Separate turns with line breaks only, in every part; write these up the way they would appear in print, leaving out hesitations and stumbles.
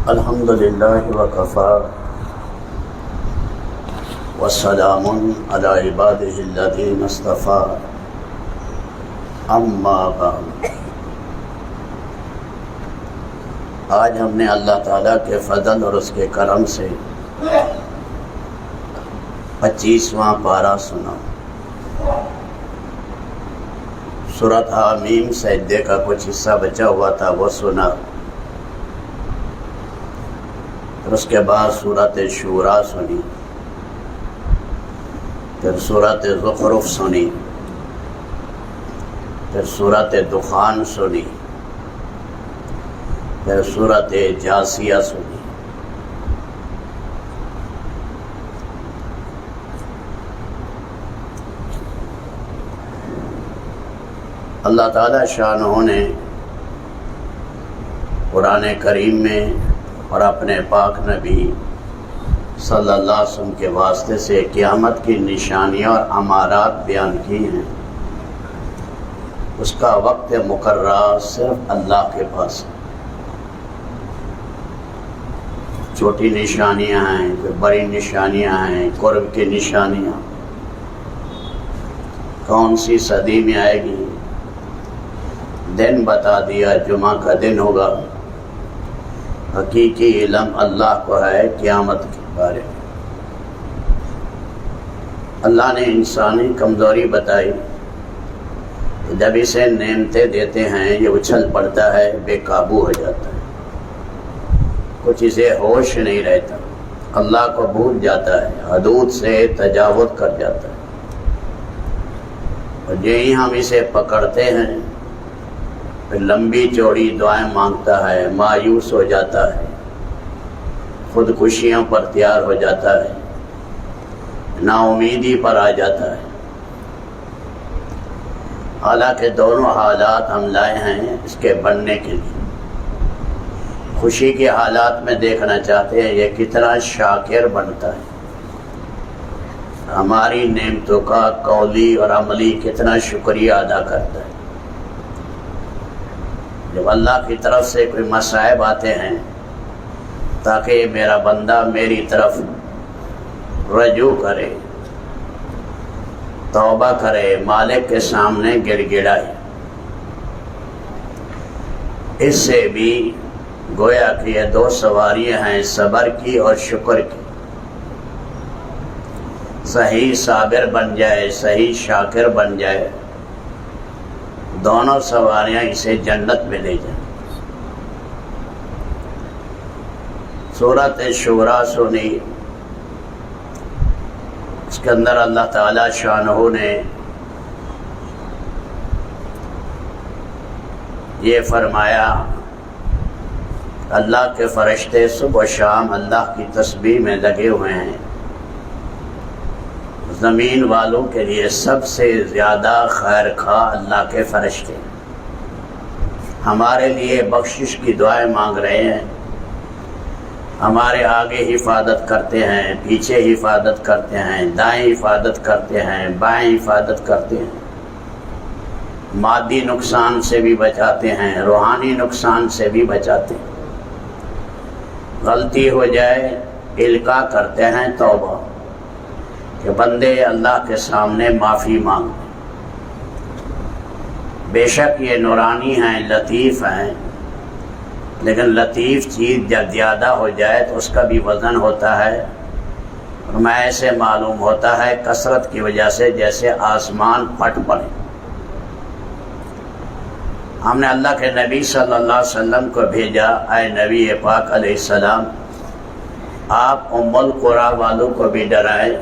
الحمد للہ وکفا والسلام علی عبادہ الذین اصطفیٰ اما بعد۔ آج ہم نے اللہ تعالیٰ کے فضل اور اس کے کرم سے 25واں پارہ سنا۔ سورۃ حامیم سجدے کا کچھ حصہ بچا ہوا تھا، وہ سنا۔ اس کے بعد سورۃ شورا سنی، پھر سورۃ زخرف سنی، پھر سورۃ دخان سنی، پھر سورۃ جاثیہ سنی۔ اللہ تعالیٰ شانہ نے قرآن کریم میں اور اپنے پاک نبی صلی اللہ علیہ وسلم کے واسطے سے قیامت کی نشانیاں اور امارات بیان کی ہیں۔ اس کا وقت مقررہ صرف اللہ کے پاس ہے۔ چھوٹی نشانیاں ہیں، بڑی نشانیاں ہیں، قرب کی نشانیاں۔ کون سی صدی میں آئے گی؟ دن بتا دیا، جمعہ کا دن ہوگا۔ حقیقی علم اللہ کو ہے قیامت کے بارے میں۔ اللہ نے انسانی کمزوری بتائی، جب اسے نعمتیں دیتے ہیں یہ اچھل پڑتا ہے، بے قابو ہو جاتا ہے، کچھ اسے ہوش نہیں رہتا، اللہ کو بھول جاتا ہے، حدود سے تجاوز کر جاتا ہے، اور یہی ہم اسے پکڑتے ہیں پھر لمبی چوڑی دعائیں مانگتا ہے، مایوس ہو جاتا ہے، خودکشیوں پر تیار ہو جاتا ہے، نا امیدی پر آ جاتا ہے۔ حالانکہ دونوں حالات ہم لائے ہیں اس کے بننے کے لیے۔ خوشی کے حالات میں دیکھنا چاہتے ہیں یہ کتنا شاکر بنتا ہے، ہماری نعمتوں کا قولی اور عملی کتنا شکریہ ادا کرتا ہے۔ جب اللہ کی طرف سے کوئی مصائب آتے ہیں تاکہ میرا بندہ میری طرف رجوع کرے، توبہ کرے، مالک کے سامنے گڑ گڑائے، اس سے بھی گویا کہ یہ دو سواریاں ہیں، صبر کی اور شکر کی۔ صحیح صابر بن جائے، صحیح شاکر بن جائے، دونوں سواریاں اسے جنت میں لے جائیں۔ سورۃ شورا سنی، اس کے اندر اللہ تعالی شانہ نے یہ فرمایا، اللہ کے فرشتے صبح و شام اللہ کی تسبیح میں لگے ہوئے ہیں۔ زمین والوں کے لیے سب سے زیادہ خیر خواہ اللہ کے فرشتے ہمارے لیے بخشش کی دعائیں مانگ رہے ہیں، ہمارے آگے حفاظت کرتے ہیں، پیچھے حفاظت کرتے ہیں، دائیں حفاظت کرتے ہیں، بائیں حفاظت کرتے ہیں، مادی نقصان سے بھی بچاتے ہیں، روحانی نقصان سے بھی بچاتے ہیں۔ غلطی ہو جائے القاء کرتے ہیں توبہ کہ بندے اللہ کے سامنے معافی مانگ۔ بے شک یہ نورانی ہیں، لطیف ہیں، لیکن لطیف چیز جب زیادہ ہو جائے تو اس کا بھی وزن ہوتا ہے، اور میں ایسے معلوم ہوتا ہے کثرت کی وجہ سے جیسے آسمان پھٹ پڑے۔ ہم نے اللہ کے نبی صلی اللہ علیہ وسلم کو بھیجا، اے نبی پاک علیہ السلام، آپ ام القریٰ والوں کو بھی ڈرائیں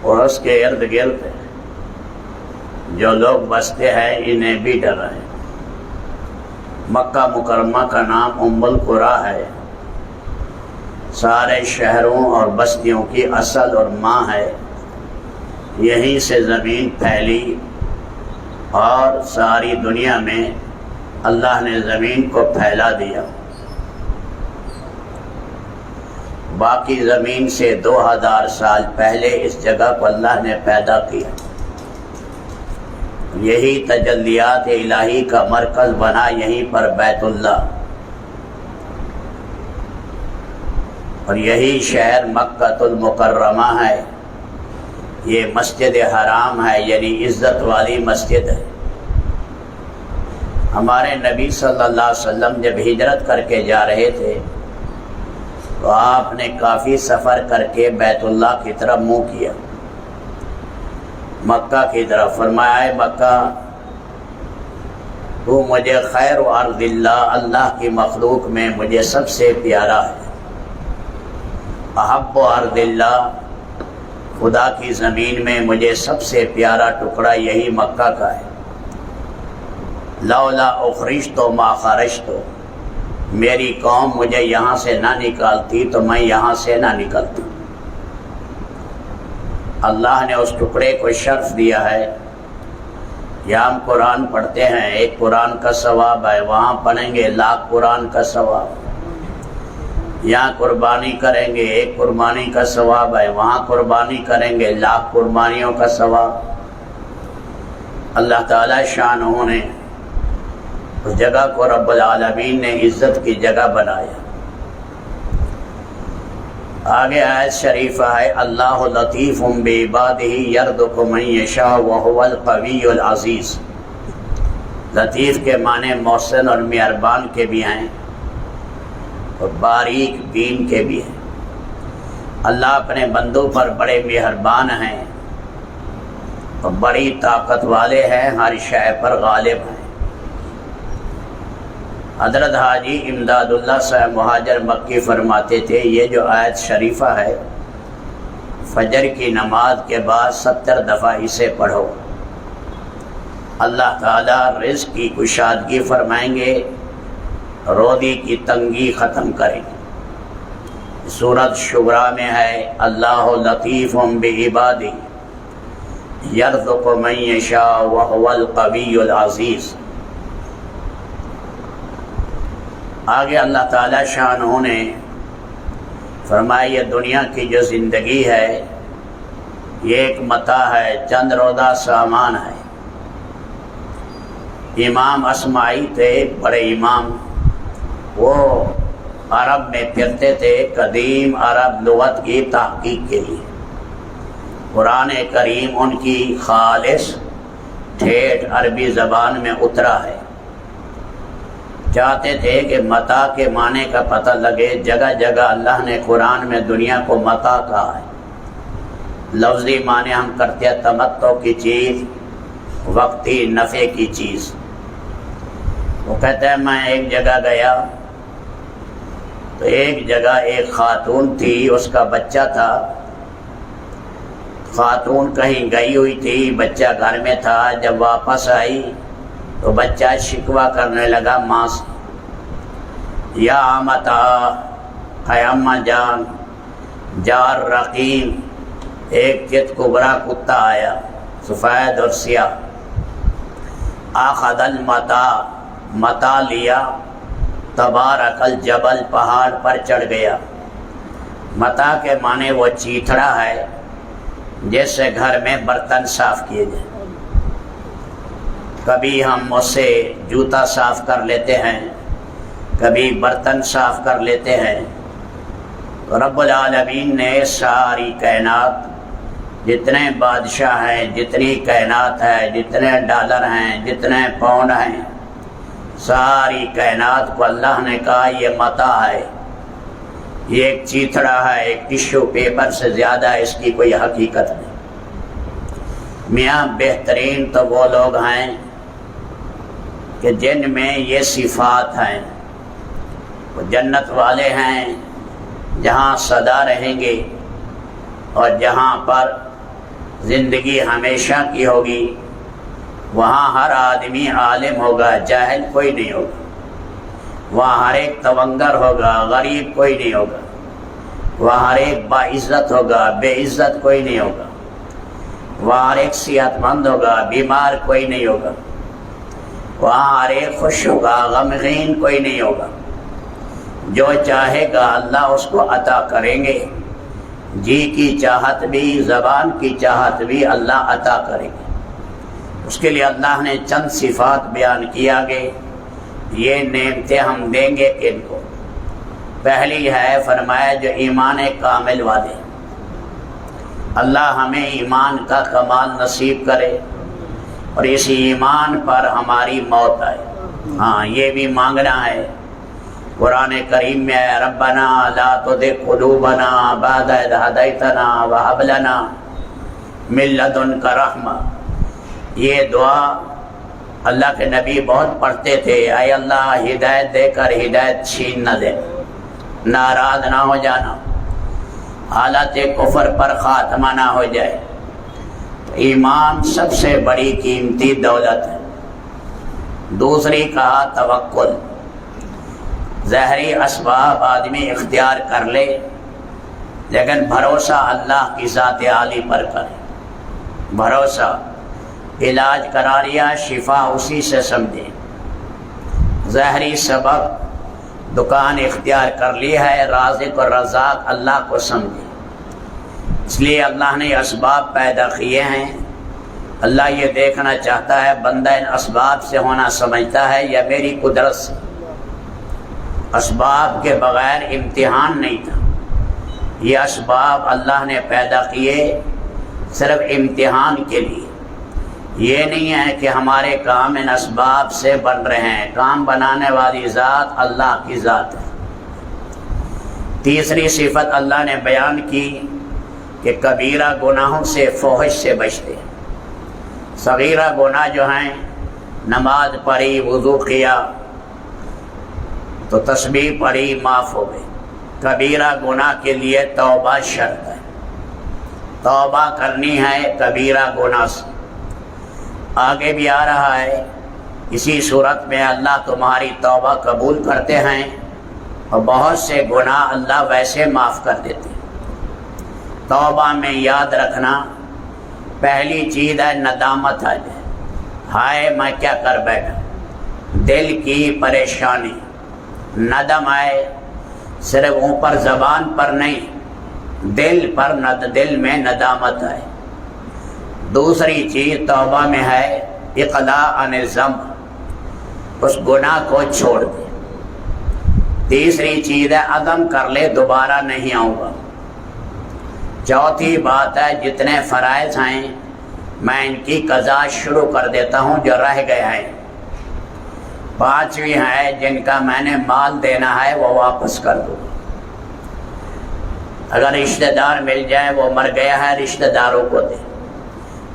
اور اس کے ارد گرد جو لوگ بستے ہیں انہیں بھی ڈرائیں۔ مکہ مکرمہ کا نام ام القریٰ ہے، سارے شہروں اور بستیوں کی اصل اور ماں ہے، یہیں سے زمین پھیلی اور ساری دنیا میں اللہ نے زمین کو پھیلا دیا۔ باقی زمین سے 2000 سال پہلے اس جگہ کو اللہ نے پیدا کیا، یہی تجلیات الہی کا مرکز بنا، یہیں پر بیت اللہ اور یہی شہر مکہ المکرمہ ہے، یہ مسجد حرام ہے، یعنی عزت والی مسجد ہے۔ ہمارے نبی صلی اللہ علیہ وسلم جب ہجرت کر کے جا رہے تھے تو آپ نے کافی سفر کر کے بیت اللہ کی طرف منہ کیا، مکہ کی طرف۔ فرمایا اے مکہ، تو مجھے خیر و ارض اللہ کی مخلوق میں مجھے سب سے پیارا ہے۔ احب و ارض اللہ، خدا کی زمین میں مجھے سب سے پیارا ٹکڑا یہی مکہ کا ہے۔ لولا اخرجت ما خرجت، میری قوم مجھے یہاں سے نہ نکالتی تو میں یہاں سے نہ نکلتی۔ اللہ نے اس ٹکڑے کو شرف دیا ہے۔ یا ہم قرآن پڑھتے ہیں، ایک قرآن کا ثواب ہے، وہاں پڑھیں گے لاکھ قرآن کا ثواب۔ یہاں قربانی کریں گے، ایک قربانی کا ثواب ہے، وہاں قربانی کریں گے لاکھ قربانیوں کا ثواب۔ اللہ تعالی شانہ نے اس جگہ کو رب العالمین نے عزت کی جگہ بنایا۔ آگے آیت شریفہ ہے، اللہ لطیف بعبادہ یرزق من یشاء وہو القوی العزیز۔ لطیف کے معنی محسن اور مہربان کے بھی ہیں اور باریک بین کے بھی ہیں۔ اللہ اپنے بندوں پر بڑے مہربان ہیں اور بڑی طاقت والے ہیں، ہر شے پر غالب ہیں۔ حضرت حاجی امداد اللہ صاحب مہاجر مکی فرماتے تھے، یہ جو آیت شریفہ ہے فجر کی نماز کے بعد 70 دفعہ اسے پڑھو، اللہ تعالیٰ رزق کی کشادگی فرمائیں گے، روزی کی تنگی ختم کریں گے۔ سورۃ شعراء میں ہے، اللہ لطیف بعبادہ یرزق من یشاء وہو القوی العزیز۔ آگے اللہ تعالیٰ شانہ نے فرمایا، یہ دنیا کی جو زندگی ہے یہ ایک متاع ہے، چند روزہ سامان ہے۔ امام اصمعی تھے، بڑے امام، وہ عرب میں پھرتے تھے، قدیم عرب لغت کی تحقیق کے لیے۔ قرآن کریم ان کی خالص ٹھیٹھ عربی زبان میں اترا ہے۔ چاہتے تھے کہ متاع کے معنی کا پتہ لگے، جگہ جگہ اللہ نے قرآن میں دنیا کو متاع کہا ہے۔ لفظی معنی ہم کرتے ہیں تمتع کی چیز، وقتی نفع کی چیز۔ وہ کہتے ہیں میں ایک جگہ گیا تو ایک جگہ ایک خاتون تھی، اس کا بچہ تھا۔ خاتون کہیں گئی ہوئی تھی، بچہ گھر میں تھا۔ جب واپس آئی تو بچہ شکوہ کرنے لگا ماں سے، یا آمتا، اے اماں جان، جار رقیم، ایک چت کبرا کتا آیا، سفید اور سیاہ، آخذ المتاع، متاع لیا، تبارک الجبل، پہاڑ پر چڑھ گیا۔ متاع کے معنی وہ چیتھڑا ہے جس سے گھر میں برتن صاف کیے جائیں۔ کبھی ہم اس سے جوتا صاف کر لیتے ہیں، کبھی برتن صاف کر لیتے ہیں۔ رب العالمین نے ساری کائنات، جتنے بادشاہ ہیں، جتنی کائنات ہے، جتنے ڈالر ہیں، جتنے پاؤنڈ ہیں، ساری کائنات کو اللہ نے کہا یہ متاع ہے، یہ ایک چیتھڑا ہے، ایک ٹشو پیپر سے زیادہ اس کی کوئی حقیقت نہیں۔ میاں بہترین تو وہ لوگ ہیں کہ جن میں یہ صفات ہیں، وہ جنت والے ہیں جہاں سدا رہیں گے اور جہاں پر زندگی ہمیشہ کی ہوگی، وہاں ہر آدمی عالم ہوگا، جاہل کوئی نہیں ہوگا، وہاں ہر ایک تونگر ہوگا، غریب کوئی نہیں ہوگا، وہاں ہر ایک باعزت ہوگا، بے عزت کوئی نہیں ہوگا، وہاں ہر ایک صحت مند ہوگا، بیمار کوئی نہیں ہوگا، وہاں ہر ایک خوش ہوگا، غمگین کوئی نہیں ہوگا۔ جو چاہے گا اللہ اس کو عطا کریں گے، جی کی چاہت بھی، زبان کی چاہت بھی اللہ عطا کریں گے۔ اس کے لیے اللہ نے چند صفات بیان کیا گے، یہ نعمتیں ہم دیں گے کن کو؟ پہلی ہے فرمایا جو ایمان کامل والے، اللہ ہمیں ایمان کا کمال نصیب کرے اور اس ایمان پر ہماری موت آئے۔ ہاں یہ بھی مانگنا ہے۔ قرآن کریم میں ہے ربنا لا تزغ قلوبنا بعد اذ ہدیتنا وہب لنا من لدنک رحمہ۔ یہ دعا اللہ کے نبی بہت پڑھتے تھے، اے اللہ ہدایت دے کر ہدایت چھین نہ دے، ناراض نہ ہو جانا، حالت کفر پر خاتمہ نہ ہو جائے۔ ایمان سب سے بڑی قیمتی دولت ہے۔ دوسری کہا توکل، ظاہری اسباب آدمی اختیار کر لے لیکن بھروسہ اللہ کی ذات عالی پر کرے۔ بھروسہ، علاج کرا لیا شفا اسی سے سمجھے، ظاہری سبب دکان اختیار کر لی ہے، رازق اور رزاق اللہ کو سمجھے۔ اس لیے اللہ نے اسباب پیدا کیے ہیں۔ اللہ یہ دیکھنا چاہتا ہے بندہ ان اسباب سے ہونا سمجھتا ہے یا میری قدرت سے۔ اسباب کے بغیر امتحان نہیں تھا، یہ اسباب اللہ نے پیدا کیے صرف امتحان کے لیے۔ یہ نہیں ہے کہ ہمارے کام ان اسباب سے بن رہے ہیں، کام بنانے والی ذات اللہ کی ذات ہے۔ تیسری صفت اللہ نے بیان کی کہ کبیرہ گناہوں سے، فحش سے بچتے۔ صغیرہ گناہ جو ہیں، نماز پڑھی، وضو کیا تو تسبیح پڑھی، معاف ہو گئے۔ کبیرہ گناہ کے لیے توبہ شرط ہے، توبہ کرنی ہے کبیرہ گناہ سے۔ آگے بھی آ رہا ہے اسی صورت میں اللہ تمہاری توبہ قبول کرتے ہیں اور بہت سے گناہ اللہ ویسے معاف کر دیتے ہیں۔ توبہ میں یاد رکھنا پہلی چیز ہے ندامت آ جائے، ہائے میں کیا کر بیٹھا، دل کی پریشانی، ندم آئے، صرف اوپر زبان پر نہیں، دل میں ندامت آئے۔ دوسری چیز توبہ میں ہے اقلاع عن الذنب، اس گناہ کو چھوڑ دے۔ تیسری چیز ہے عزم کر لے دوبارہ نہیں آؤں گا۔ چوتھی بات ہے جتنے فرائض ہیں میں ان کی قضا شروع کر دیتا ہوں جو رہ گئے ہیں۔ پانچویں ہے جن کا میں نے مال دینا ہے وہ واپس کر دوں۔ اگر رشتہ دار مل جائے، وہ مر گیا ہے، رشتہ داروں کو دے۔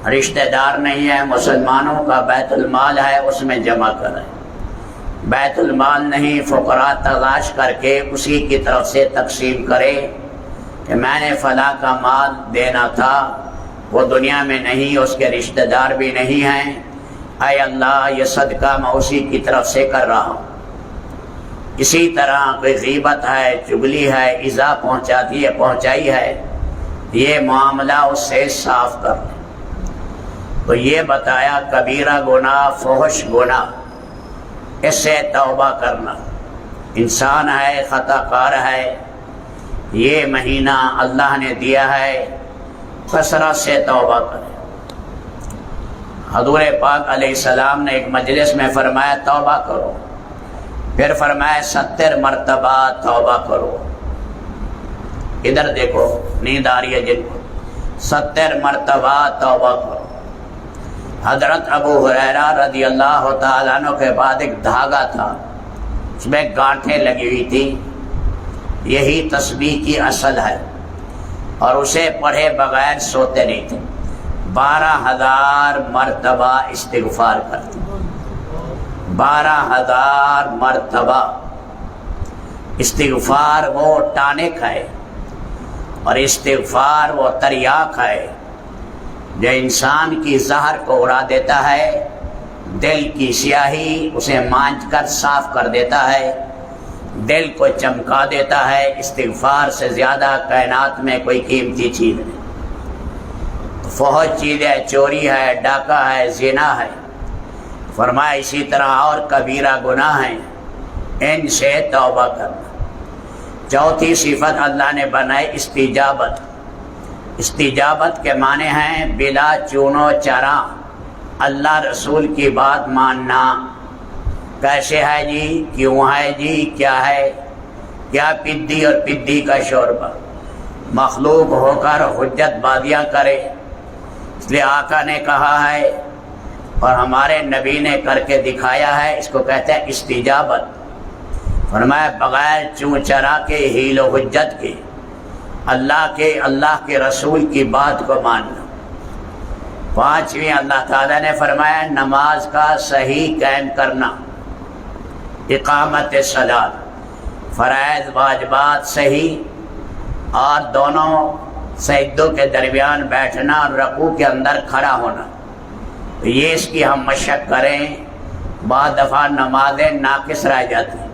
رشتہ دار نہیں ہے، مسلمانوں کا بیت المال ہے، اس میں جمع کریں۔ بیت المال نہیں، فقراء تلاش کر کے اسی کی طرف سے تقسیم کرے کہ میں نے فلاں کا مال دینا تھا، وہ دنیا میں نہیں، اس کے رشتہ دار بھی نہیں ہیں، اے اللہ یہ صدقہ میں اسی کی طرف سے کر رہا ہوں۔ اسی طرح کوئی غیبت ہے، چگلی ہے، ایذا پہنچائی ہے، یہ معاملہ اس سے صاف کر لیں۔ تو یہ بتایا کبیرہ گناہ، فحش گناہ، اس سے توبہ کرنا۔ انسان ہے، خطا کار ہے، یہ مہینہ اللہ نے دیا ہے، کثرت سے توبہ کرے۔ حضور پاک علیہ السلام نے ایک مجلس میں فرمایا توبہ کرو، پھر فرمایا 70 مرتبہ توبہ کرو۔ ادھر دیکھو، نیند آ رہی ہے جن کو، 70 مرتبہ توبہ کرو۔ حضرت ابو ہریرہ رضی اللہ تعالیٰ عنہ کے بعد ایک دھاگا تھا، اس میں گانٹھیں لگی ہوئی تھی، یہی تسبیح کی اصل ہے، اور اسے پڑھے بغیر سوتے نہیں تھے۔ 12,000 مرتبہ استغفار کرتے، 12,000 مرتبہ استغفار۔ وہ ٹانے کھائے اور استغفار وہ تریاک ہے جو انسان کی زہر کو اڑا دیتا ہے، دل کی سیاہی اسے مانچ کر صاف کر دیتا ہے، دل کو چمکا دیتا ہے۔ استغفار سے زیادہ کائنات میں کوئی قیمتی چیز نہیں۔ فحش چیز ہے، چوری ہے، ڈاکہ ہے، زنا ہے۔ فرمایا اسی طرح اور کبیرہ گناہ ہیں، ان سے توبہ کرنا۔ چوتھی صفت اللہ نے بنائی استجابت۔ استجابت کے معنی ہیں بلا چون و چرا اللہ رسول کی بات ماننا۔ کیسے ہے جی، کیوں ہے جی، کیا ہے، کیا پدی اور پدی کا شوربہ مخلوق ہو کر حجت بازیاں کرے. اس لیے آقا نے کہا ہے اور ہمارے نبی نے کر کے دکھایا ہے، اس کو کہتے ہیں استجابت. فرمایا بغیر چوں چرا کے حیل و حجت کے اللہ کے رسول کی بات کو ماننا. پانچویں اللہ تعالیٰ نے فرمایا نماز کا صحیح قائم کرنا، اقامت صلاۃ، فرائض واجبات صحیح اور دونوں سجدوں کے درمیان بیٹھنا اور رکوع کے اندر کھڑا ہونا. تو یہ اس کی ہم مشق کریں. بعض دفعہ نمازیں ناقص رہ جاتی ہیں.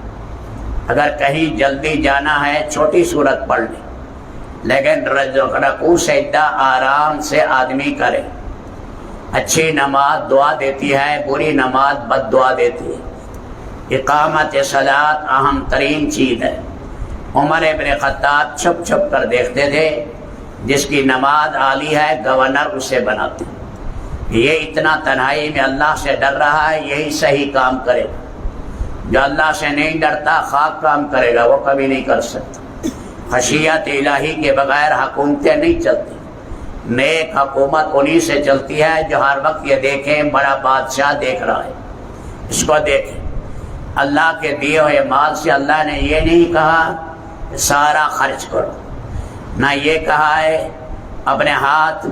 اگر کہیں جلدی جانا ہے چھوٹی صورت پڑھ لیں، لیکن رکوع سجدہ آرام سے آدمی کرے. اچھی نماز دعا دیتی ہے، بری نماز بد دعا دیتی ہے. اقامت صلاۃ اہم ترین چیز ہے. عمر ابن خطاب چھپ چھپ کر دیکھتے تھے، جس کی نماز عالی ہے گورنر اسے بناتے. یہ اتنا تنہائی میں اللہ سے ڈر رہا ہے، یہی صحیح کام کرے. جو اللہ سے نہیں ڈرتا خاک کام کرے گا، وہ کبھی نہیں کر سکتا. خشیت الہی کے بغیر حکومتیں نہیں چلتی. نیک حکومت انہی سے چلتی ہے جو ہر وقت یہ دیکھیں بڑا بادشاہ دیکھ رہا ہے، اس کو دیکھیں. اللہ کے دیے ہوئے مال سے اللہ نے یہ نہیں کہا سارا خرچ کرو، نہ یہ کہا ہے اپنے ہاتھ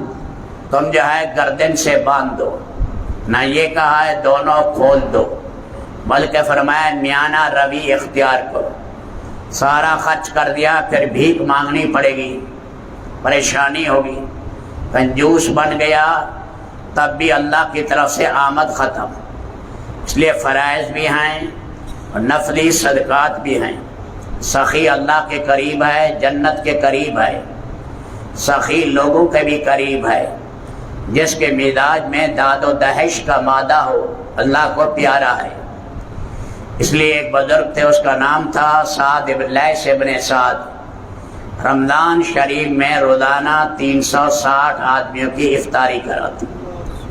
تم جو ہے گردن سے باندھ دو، نہ یہ کہا ہے دونوں کھول دو، بلکہ فرمایا میانہ روی اختیار کرو. سارا خرچ کر دیا پھر بھیک مانگنی پڑے گی، پریشانی ہوگی. کنجوس بن گیا تب بھی اللہ کی طرف سے آمد ختم. اس لیے فرائض بھی ہیں اور نفلی صدقات بھی ہیں. سخی اللہ کے قریب ہے، جنت کے قریب ہے. سخی لوگوں کے بھی قریب ہے. جس کے مزاج میں داد و دہش کا مادہ ہو اللہ کو پیارا ہے. اس لیے ایک بزرگ تھے، اس کا نام تھا سعد لیث ابن سعد. رمضان شریف میں روزانہ 360 آدمیوں کی افطاری کراتے،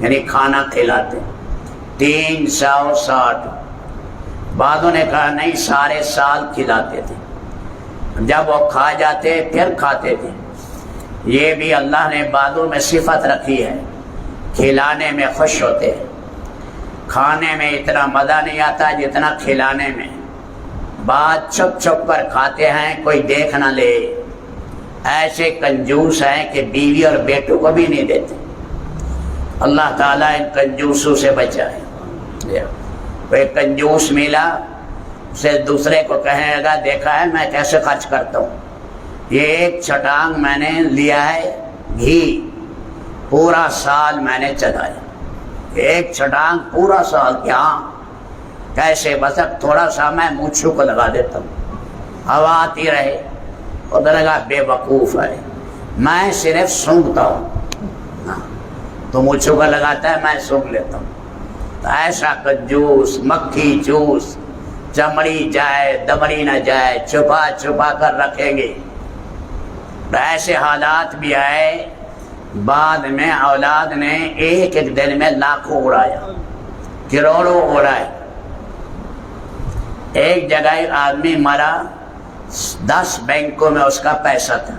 یعنی کھانا کھلاتے. 360. بعضوں نے کہا نہیں سارے سال کھلاتے تھے. جب وہ کھا جاتے پھر کھاتے تھے. یہ بھی اللہ نے بعضوں میں صفت رکھی ہے، کھلانے میں خوش ہوتے ہیں. کھانے میں اتنا مزہ نہیں آتا جتنا کھلانے میں. بعض چھپ چھپ کر کھاتے ہیں، کوئی دیکھ نہ لے. ایسے کنجوس ہیں کہ بیوی اور بیٹوں کو بھی نہیں دیتے. اللہ تعالیٰ ان کنجوسوں سے بچائے. کوئی کنجوس ملا، اسے دوسرے کو کہے گا دیکھا ہے میں کیسے خرچ کرتا ہوں. یہ ایک چھٹانگ میں نے لیا ہے گھی، پورا سال میں نے چلایا. ایک چھٹانگ پورا سال. کیا کیسے؟ بس اب تھوڑا سا میں مونچھوں کو لگا دیتا ہوں، ہوا آتی رہے. ادھر لگا بے وقوف ہے، میں صرف سونگتا ہوں. تو مونچھوں کو لگاتا ہے، میں سونگ لیتا ہوں. ایسا کنجوس، مکھی چوس، چمڑی جائے دمڑی نہ جائے، چھپا چھپا کر رکھیں گے. ایسے حالات بھی آئے. بعد میں اولاد نے ایک ایک دن میں لاکھوں اڑایا، کروڑوں اڑائے. ایک جگہ ایک آدمی مرا، 10 بینکوں میں اس کا پیسہ تھا.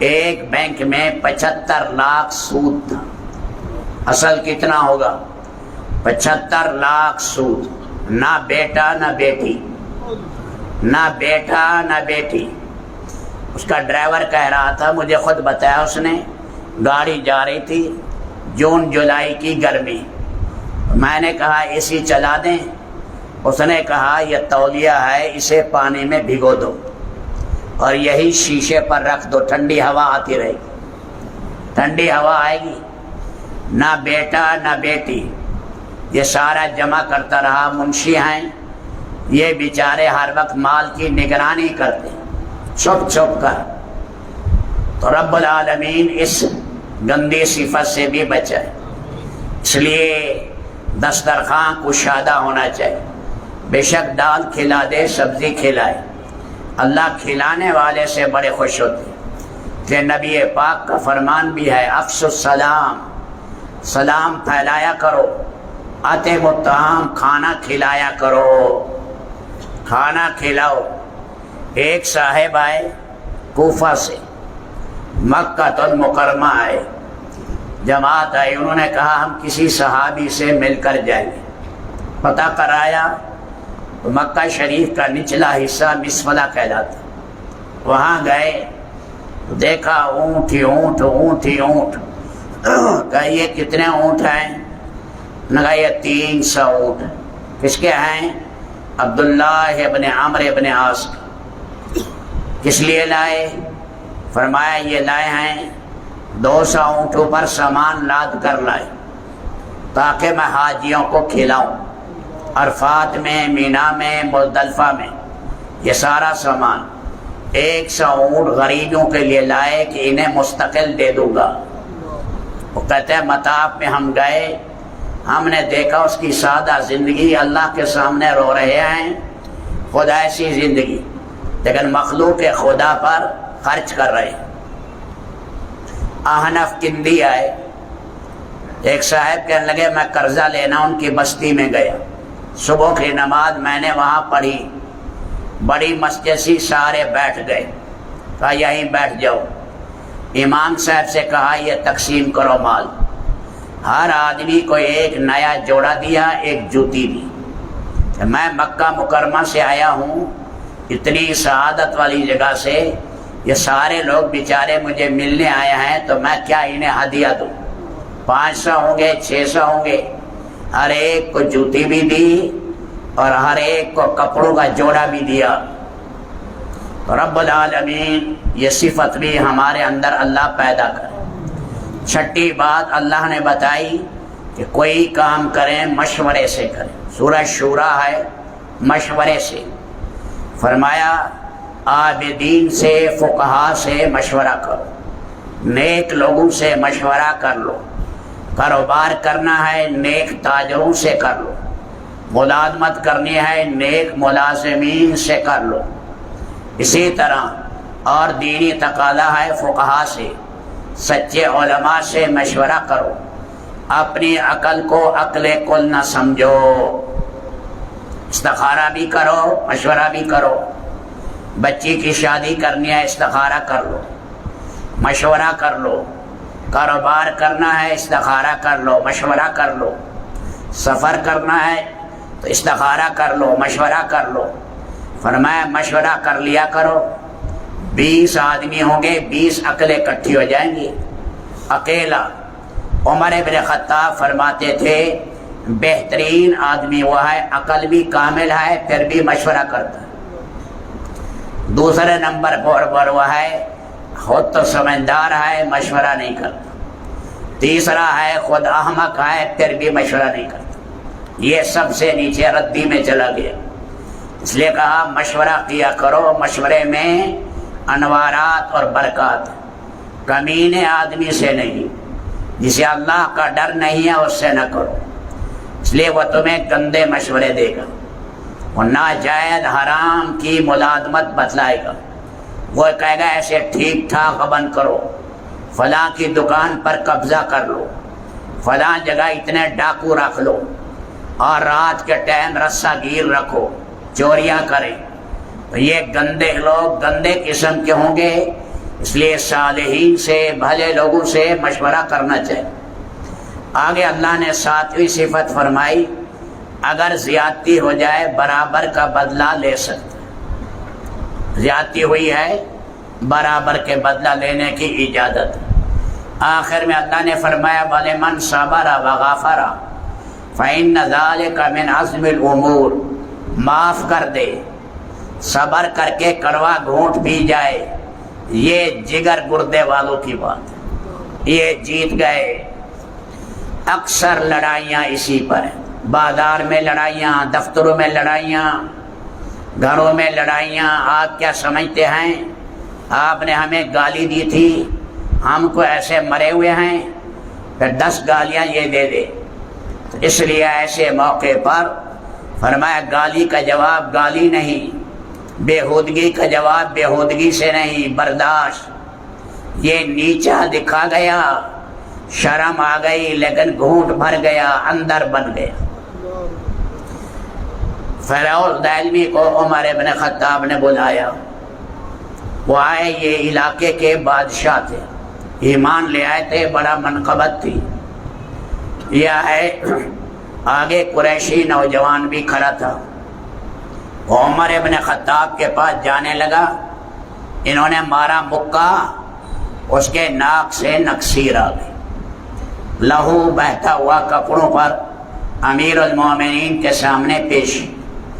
ایک بینک میں 75 لاکھ سود تھا. اصل کتنا ہوگا؟ 75 لاکھ سود. نہ بیٹا نہ بیٹی، نہ بیٹا نہ بیٹی. اس کا ڈرائیور کہہ رہا تھا، مجھے خود بتایا اس نے، گاڑی جا رہی تھی، جون جولائی کی گرمی. میں نے کہا اے سی چلا دیں. اس نے کہا یہ تولیہ ہے، اسے پانی میں بھگو دو اور یہی شیشے پر رکھ دو، ٹھنڈی ہوا آتی رہے گی. ٹھنڈی ہوا آئے گی. نہ بیٹا نہ بیٹی. یہ سارا جمع کرتا رہا. منشی ہیں یہ بیچارے ہر وقت مال کی نگرانی کرتے چھپ چھپ کر. تو رب العالمین اس گندی صفت سے بھی بچائے. اس لیے دسترخوان کشادہ ہونا چاہیے. بے شک دال کھلا دے، سبزی کھلائے، اللہ کھلانے والے سے بڑے خوش ہوتے. کہ نبی پاک کا فرمان بھی ہے افشوا السلام، سلام پھیلایا کرو. اطعموا الطعام، کھانا کھلایا کرو. کھانا کھلاؤ. ایک صاحب آئے کوفہ سے، مکہ المکرمہ آئے، جماعت آئی، انہوں نے کہا ہم کسی صحابی سے مل کر جائیں گے۔ پتہ کرایا تو مکہ شریف کا نچلا حصہ مسفلہ کہلاتا، وہاں گئے دیکھا اونٹ ہی اونٹ، اونٹ ہی اونٹ۔ کہا یہ کتنے اونٹ ہیں؟ نے کہا یہ 300 اونٹ۔ کس کے ہیں؟ عبداللہ ابن عمرو ابن عاص۔ کس لیے لائے؟ فرمایا یہ لائے ہیں 200 اونٹوں پر سامان لاد کر لائے تاکہ میں حاجیوں کو کھلاؤں، عرفات میں، مینا میں، مزدلفہ میں، یہ سارا سامان 100 اونٹ غریبوں کے لیے لائے کہ انہیں مستقل دے دوں گا۔ وہ کہتے ہیں مطاف میں ہم گئے، ہم نے دیکھا اس کی سادہ زندگی، اللہ کے سامنے رو رہے ہیں، خدا ایسی زندگی، لیکن مخلوق خدا پر خرچ کر رہے ہیں۔ احنف کندی آئے، ایک صاحب کہنے لگے میں قرضہ لینا ان کی بستی میں گیا، صبح کی نماز میں نے وہاں پڑھی، بڑی مسجد سی، سارے بیٹھ گئے، کہا یہیں بیٹھ جاؤ۔ امام صاحب سے کہا یہ تقسیم کرو مال، ہر آدمی کو ایک نیا جوڑا دیا، ایک جوتی دی۔ میں مکہ مکرمہ سے آیا ہوں، اتنی سعادت والی جگہ سے، یہ سارے لوگ بیچارے مجھے ملنے آئے ہیں، تو میں کیا انہیں ہدیہ دوں؟ 500 ہوں گے، 600 ہوں گے، ہر ایک کو جوتی بھی دی اور ہر ایک کو کپڑوں کا جوڑا بھی دیا۔ رب العالمین یہ صفت بھی ہمارے اندر اللہ پیدا کرے۔ چھٹی بات اللہ نے بتائی کہ کوئی کام کریں مشورے سے کریں، سورہ شورا ہے، مشورے سے۔ فرمایا عابدین سے، فقہا سے مشورہ کرو، نیک لوگوں سے مشورہ کر لو، کاروبار کرنا ہے نیک تاجروں سے کر لو، ملازمت کرنی ہے نیک ملازمین سے کر لو۔ اسی طرح اور دینی تقاضا ہے فقہا سے، سچے علماء سے مشورہ کرو، اپنی عقل کو عقل کل نہ سمجھو، استخارہ بھی کرو، مشورہ بھی کرو۔ بچی کی شادی کرنی ہے استخارہ کر لو، مشورہ کر لو، کاروبار کرنا ہے استخارہ کر لو، مشورہ کر لو، سفر کرنا ہے تو استخارہ کر لو، مشورہ کر لو۔ فرمایا مشورہ کر لیا کرو، 20 آدمی ہوں گے، 20 عقلیں اکٹھی ہو جائیں گی۔ اکیلا عمر بن خطاب فرماتے تھے بہترین آدمی وہ ہے عقل بھی کامل ہے پھر بھی مشورہ کرتا ہے۔ دوسرے نمبر پر وہ ہے خود تو سمجھدار ہے مشورہ نہیں کرتا۔ تیسرا ہے خود احمق ہے پھر بھی مشورہ نہیں کرتا۔ یہ سب سے نیچے ردی میں چلا گیا، اس لیے کہا مشورہ کیا کرو، مشورے میں انوارات اور برکات۔ کمینے آدمی سے نہیں، جسے اللہ کا ڈر نہیں ہے اس سے نہ کرو، اس لیے وہ تمہیں گندے مشورے دے گا، وہ ناجائز حرام کی ملازمت بتلائے گا، وہ کہے گا ایسے ٹھیک ٹھاک بند کرو، فلاں کی دکان پر قبضہ کر لو، فلاں جگہ اتنے ڈاکو رکھ لو، اور رات کے ٹائم رسہ گیر رکھو، چوریاں کریں۔ تو یہ گندے لوگ گندے قسم کے ہوں گے، اس لیے صالحین سے، بھلے لوگوں سے مشورہ کرنا چاہیے۔ آگے اللہ نے 7ویں صفت فرمائی اگر زیادتی ہو جائے برابر کا بدلہ لے سکتے، زیادتی ہوئی ہے برابر کے بدلہ لینے کی اجازت۔ آخر میں اللہ نے فرمایا وَلِمَنْ صَبَرَ وَغَفَرَ فَإِنَّ ذَلِكَ مِنْ عَزْمِ الْأُمُورِ، معاف کر دے، صبر کر کے کڑوا گھونٹ پی جائے، یہ جگر گردے والوں کی بات ہے، یہ جیت گئے۔ اکثر لڑائیاں اسی پر ہیں، بازار میں لڑائیاں، دفتروں میں لڑائیاں، گھروں میں لڑائیاں۔ آپ کیا سمجھتے ہیں آپ نے ہمیں گالی دی تھی، ہم کو ایسے مرے ہوئے ہیں، پھر 10 گالیاں یہ دے دے۔ اس لیے ایسے موقع پر فرمایا گالی کا جواب گالی نہیں، بےہودگی کا جواب بےہودگی سے نہیں، برداشت۔ یہ نیچا دکھا گیا، شرم آ گئی، لیکن گھونٹ بھر گیا، اندر بن گیا۔ فیروز دہلوی کو عمر بن خطاب نے بلایا، وہ آئے، یہ علاقے کے بادشاہ تھے، ایمان لے آئے تھے، بڑا منقبت تھی۔ یہ آئے، آگے قریشی نوجوان بھی کھڑا تھا، وہ عمر ابن خطاب کے پاس جانے لگا، انہوں نے مارا مکہ، اس کے ناک سے نکسیر آ گئی، لہو بہتا ہوا کپڑوں پر، امیر المومنین کے سامنے پیش۔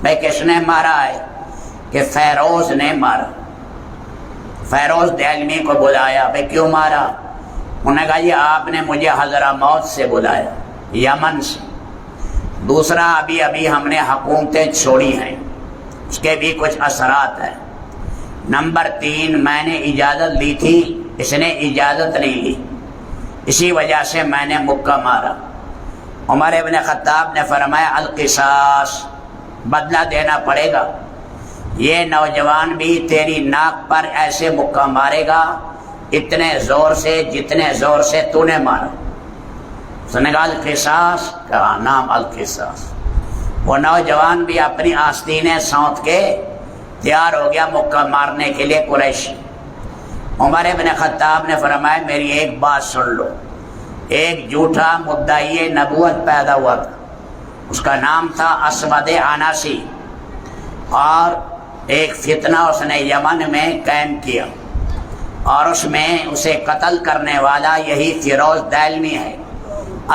بھائی کس نے مارا ہے؟ کہ فیروز نے مارا۔ فیروز دہلوی کو بلایا، بھائی کیوں مارا؟ انہوں نے کہا یہ آپ نے مجھے حضرموت سے بلایا، یمن سے۔ دوسرا، ابھی ہم نے حکومتیں چھوڑی ہیں، اس کے بھی کچھ اثرات ہیں۔ نمبر 3، میں نے اجازت لی تھی، اس نے اجازت نہیں لی، اسی وجہ سے میں نے مکہ مارا۔ عمر ابن خطاب نے فرمایا القصاص، بدلہ دینا پڑے گا، یہ نوجوان بھی تیری ناک پر ایسے مکہ مارے گا اتنے زور سے جتنے زور سے تو نے مارا۔ اس نے کہا القصاص، کہا نام القصاص۔ وہ نوجوان بھی اپنی آستینیں سونت کے تیار ہو گیا مکہ مارنے کے لیے قریشی۔ عمر ابن خطاب نے فرمایا میری ایک بات سن لو، ایک جھوٹا مدعی نبوت پیدا ہوا تھا، اس کا نام تھا اسود عناسی، اور ایک فتنہ اس نے یمن میں قائم کیا، اور اس میں اسے قتل کرنے والا یہی فیروز دہلوی ہے۔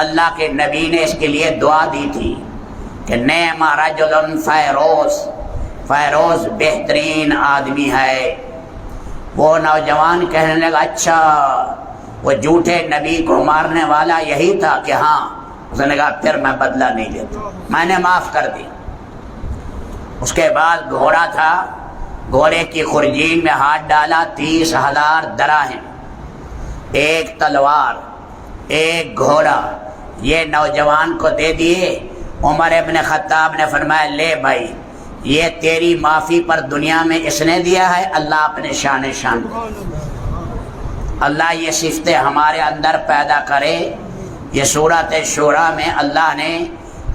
اللہ کے نبی نے اس کے لیے دعا دی تھی کہ نعم رجل فیروز، فیروز بہترین آدمی ہے۔ وہ نوجوان کہنے لگا اچھا وہ جھوٹے نبی کو مارنے والا یہی تھا؟ کہ ہاں۔ اس نے کہا پھر میں بدلہ نہیں لیتا، میں نے معاف کر دی۔ اس کے بعد گھوڑا تھا، گھوڑے کی خرجین میں ہاتھ ڈالا، 30,000 دراہم، ایک تلوار، ایک گھوڑا، یہ نوجوان کو دے دیے۔ عمر ابن خطاب نے فرمایا لے بھائی، یہ تیری معافی پر دنیا میں اس نے دیا ہے، اللہ اپنے شان اللہ یہ صفتیں ہمارے اندر پیدا کرے۔ یہ سورۃ شورى میں اللہ نے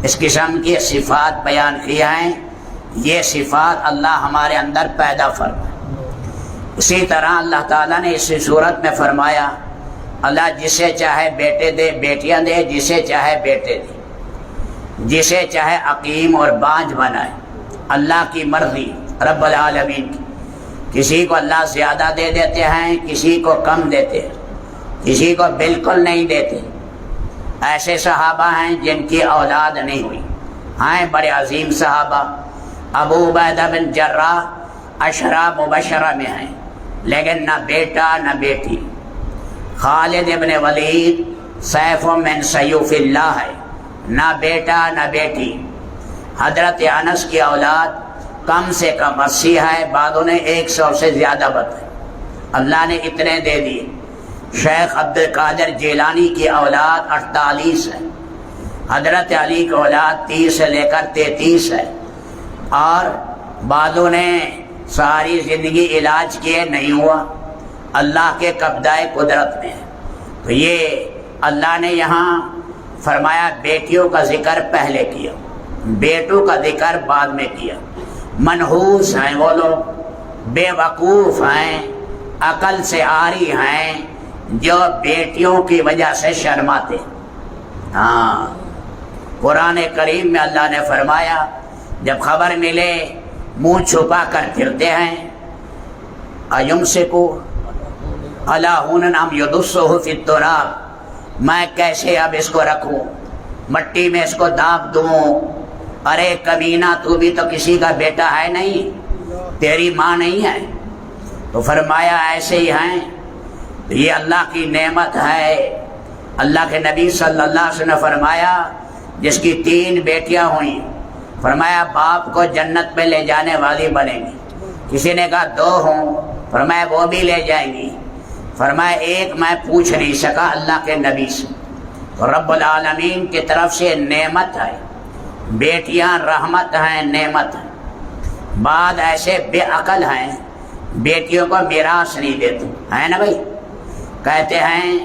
اس قسم کی صفات بیان کیا ہیں، یہ صفات اللہ ہمارے اندر پیدا فرمائے۔ اسی طرح اللہ تعالیٰ نے اس صورت میں فرمایا اللہ جسے چاہے بیٹے دے، بیٹیاں دے، جسے چاہے بیٹے دے، جسے چاہے عقیم اور بانجھ بنائے، اللہ کی مرضی رب العالمین کی۔ کسی کو اللہ زیادہ دے دیتے ہیں، کسی کو کم دیتے ہیں، کسی کو بالکل نہیں دیتے۔ ایسے صحابہ ہیں جن کی اولاد نہیں ہوئی، ہیں بڑے عظیم صحابہ، ابو عبیدہ بن جراح 10 مبشرہ میں ہیں، لیکن نہ بیٹا نہ بیٹی۔ خالد ابن ولید سیف من سیوف اللہ ہے، نہ بیٹا نہ بیٹی۔ حضرت انس کی اولاد کم سے کم 80 ہے، بعضوں نے 100 سے زیادہ بتائے، اللہ نے اتنے دے دیے۔ شیخ عبد القادر جیلانی کی اولاد 48 ہے، حضرت علی کی اولاد 30 سے لے کر 33 ہے، اور بعضوں نے ساری زندگی علاج کیے نہیں ہوا، اللہ کے قبضہ قدرت میں۔ تو یہ اللہ نے یہاں فرمایا بیٹیوں کا ذکر پہلے کیا، بیٹوں کا ذکر بعد میں کیا۔ منحوس ہیں وہ لوگ، بے وقوف ہیں، عقل سے عاری ہیں، جو بیٹیوں کی وجہ سے شرماتے۔ ہاں، قرآن کریم میں اللہ نے فرمایا جب خبر ملے منہ چھپا کر پھرتے ہیں، ایمسکو علی ہون ام یدسہ فی التراب، میں کیسے اب اس کو رکھوں، مٹی میں اس کو داب دوں؟ ارے کمینہ تو بھی تو کسی کا بیٹا ہے نہیں، تیری ماں نہیں ہے۔ تو فرمایا ایسے ہی ہیں، یہ اللہ کی نعمت ہے۔ اللہ کے نبی صلی اللہ علیہ وسلم نے فرمایا جس کی 3 بیٹیاں ہوئیں، فرمایا باپ کو جنت میں لے جانے والی بنیں گی۔ کسی نے کہا 2 ہوں، فرمایا وہ بھی لے جائیں گی۔ فرمایا ایک میں پوچھ نہیں سکا اللہ کے نبی سے۔ تو رب العالمین کی طرف سے نعمت ہے، بیٹیاں رحمت ہیں، نعمت ہیں۔ بعد ایسے بے عقل ہیں بیٹیوں کو میراث نہیں دیتے ہیں نا بھائی، کہتے ہیں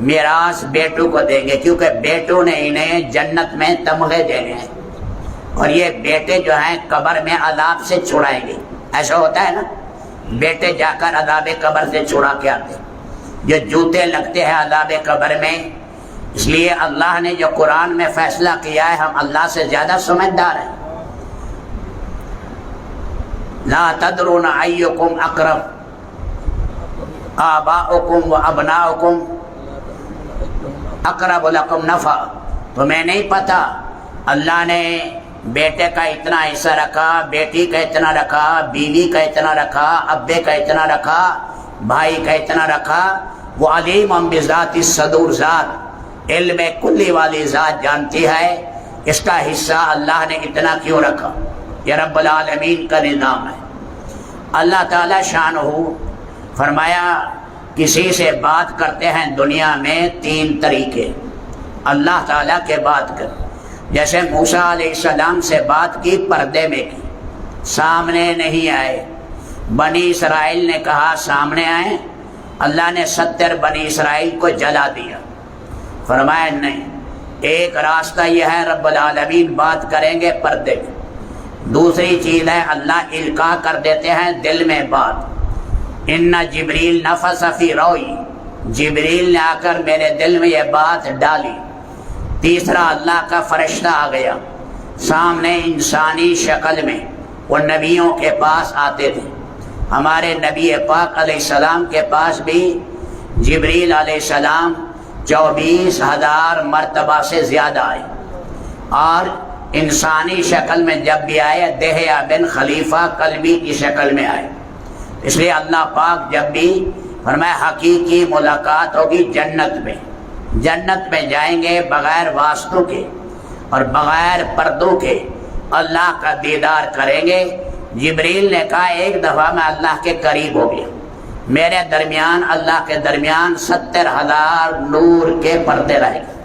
میراث بیٹوں کو دیں گے کیونکہ بیٹوں نے انہیں جنت میں تمغے دینے ہیں، اور یہ بیٹے جو ہیں قبر میں عذاب سے چھڑائیں گے۔ ایسا ہوتا ہے نا، بیٹے جا کر عذاب قبر سے چھڑا کے آتے، جو جوتے لگتے ہیں عذاب قبر میں۔ اس لیے اللہ نے جو قرآن میں فیصلہ کیا ہے، ہم اللہ سے زیادہ سمجھدار ہیں۔ لا تدرون ایکم اقرب آباؤکم و ابناؤکم اقرب لکم نفع، تمہیں نہیں پتا اللہ نے بیٹے کا اتنا حصہ رکھا، بیٹی کا اتنا رکھا، بیوی کا اتنا رکھا، ابے کا اتنا رکھا، بھائی کا اتنا رکھا۔ وہ علیم بذات الصدور، ذات علم کلی والی ذات جانتی ہے اس کا حصہ اللہ نے اتنا کیوں رکھا۔ یہ رب العالمین کا نظام ہے۔ اللہ تعالی شانہ فرمایا کسی سے بات کرتے ہیں دنیا میں 3 طریقے اللہ تعالیٰ کے بات کر، جیسے موسیٰ علیہ السلام سے بات کی پردے میں کی، سامنے نہیں آئے۔ بنی اسرائیل نے کہا سامنے آئے، اللہ نے 70 بنی اسرائیل کو جلا دیا۔ فرمایا نہیں، ایک راستہ یہ ہے رب العالمین بات کریں گے پردے میں، دوسری چیز ہے اللہ القاء کر دیتے ہیں دل میں بات۔ ان جبریل نفث فی روعی، جبریل نے آ کر میرے دل میں یہ بات ڈالی۔ تیسرا اللہ کا فرشتہ آ گیا سامنے انسانی شکل میں، وہ نبیوں کے پاس آتے تھے۔ ہمارے نبی پاک علیہ السلام کے پاس بھی جبریل علیہ السلام 24,000 مرتبہ سے زیادہ آئے، اور انسانی شکل میں جب بھی آئے دہیا بن خلیفہ کلبی کی شکل میں آئے۔ اس لیے اللہ پاک جب بھی فرمایا حقیقی ملاقات ہوگی جنت میں، جنت میں جائیں گے بغیر واسطوں کے اور بغیر پردوں کے، اللہ کا دیدار کریں گے۔ جبریل نے کہا ایک دفعہ میں اللہ کے قریب ہو گیا، میرے درمیان اللہ کے درمیان 70,000 نور کے پردے رہ گئے۔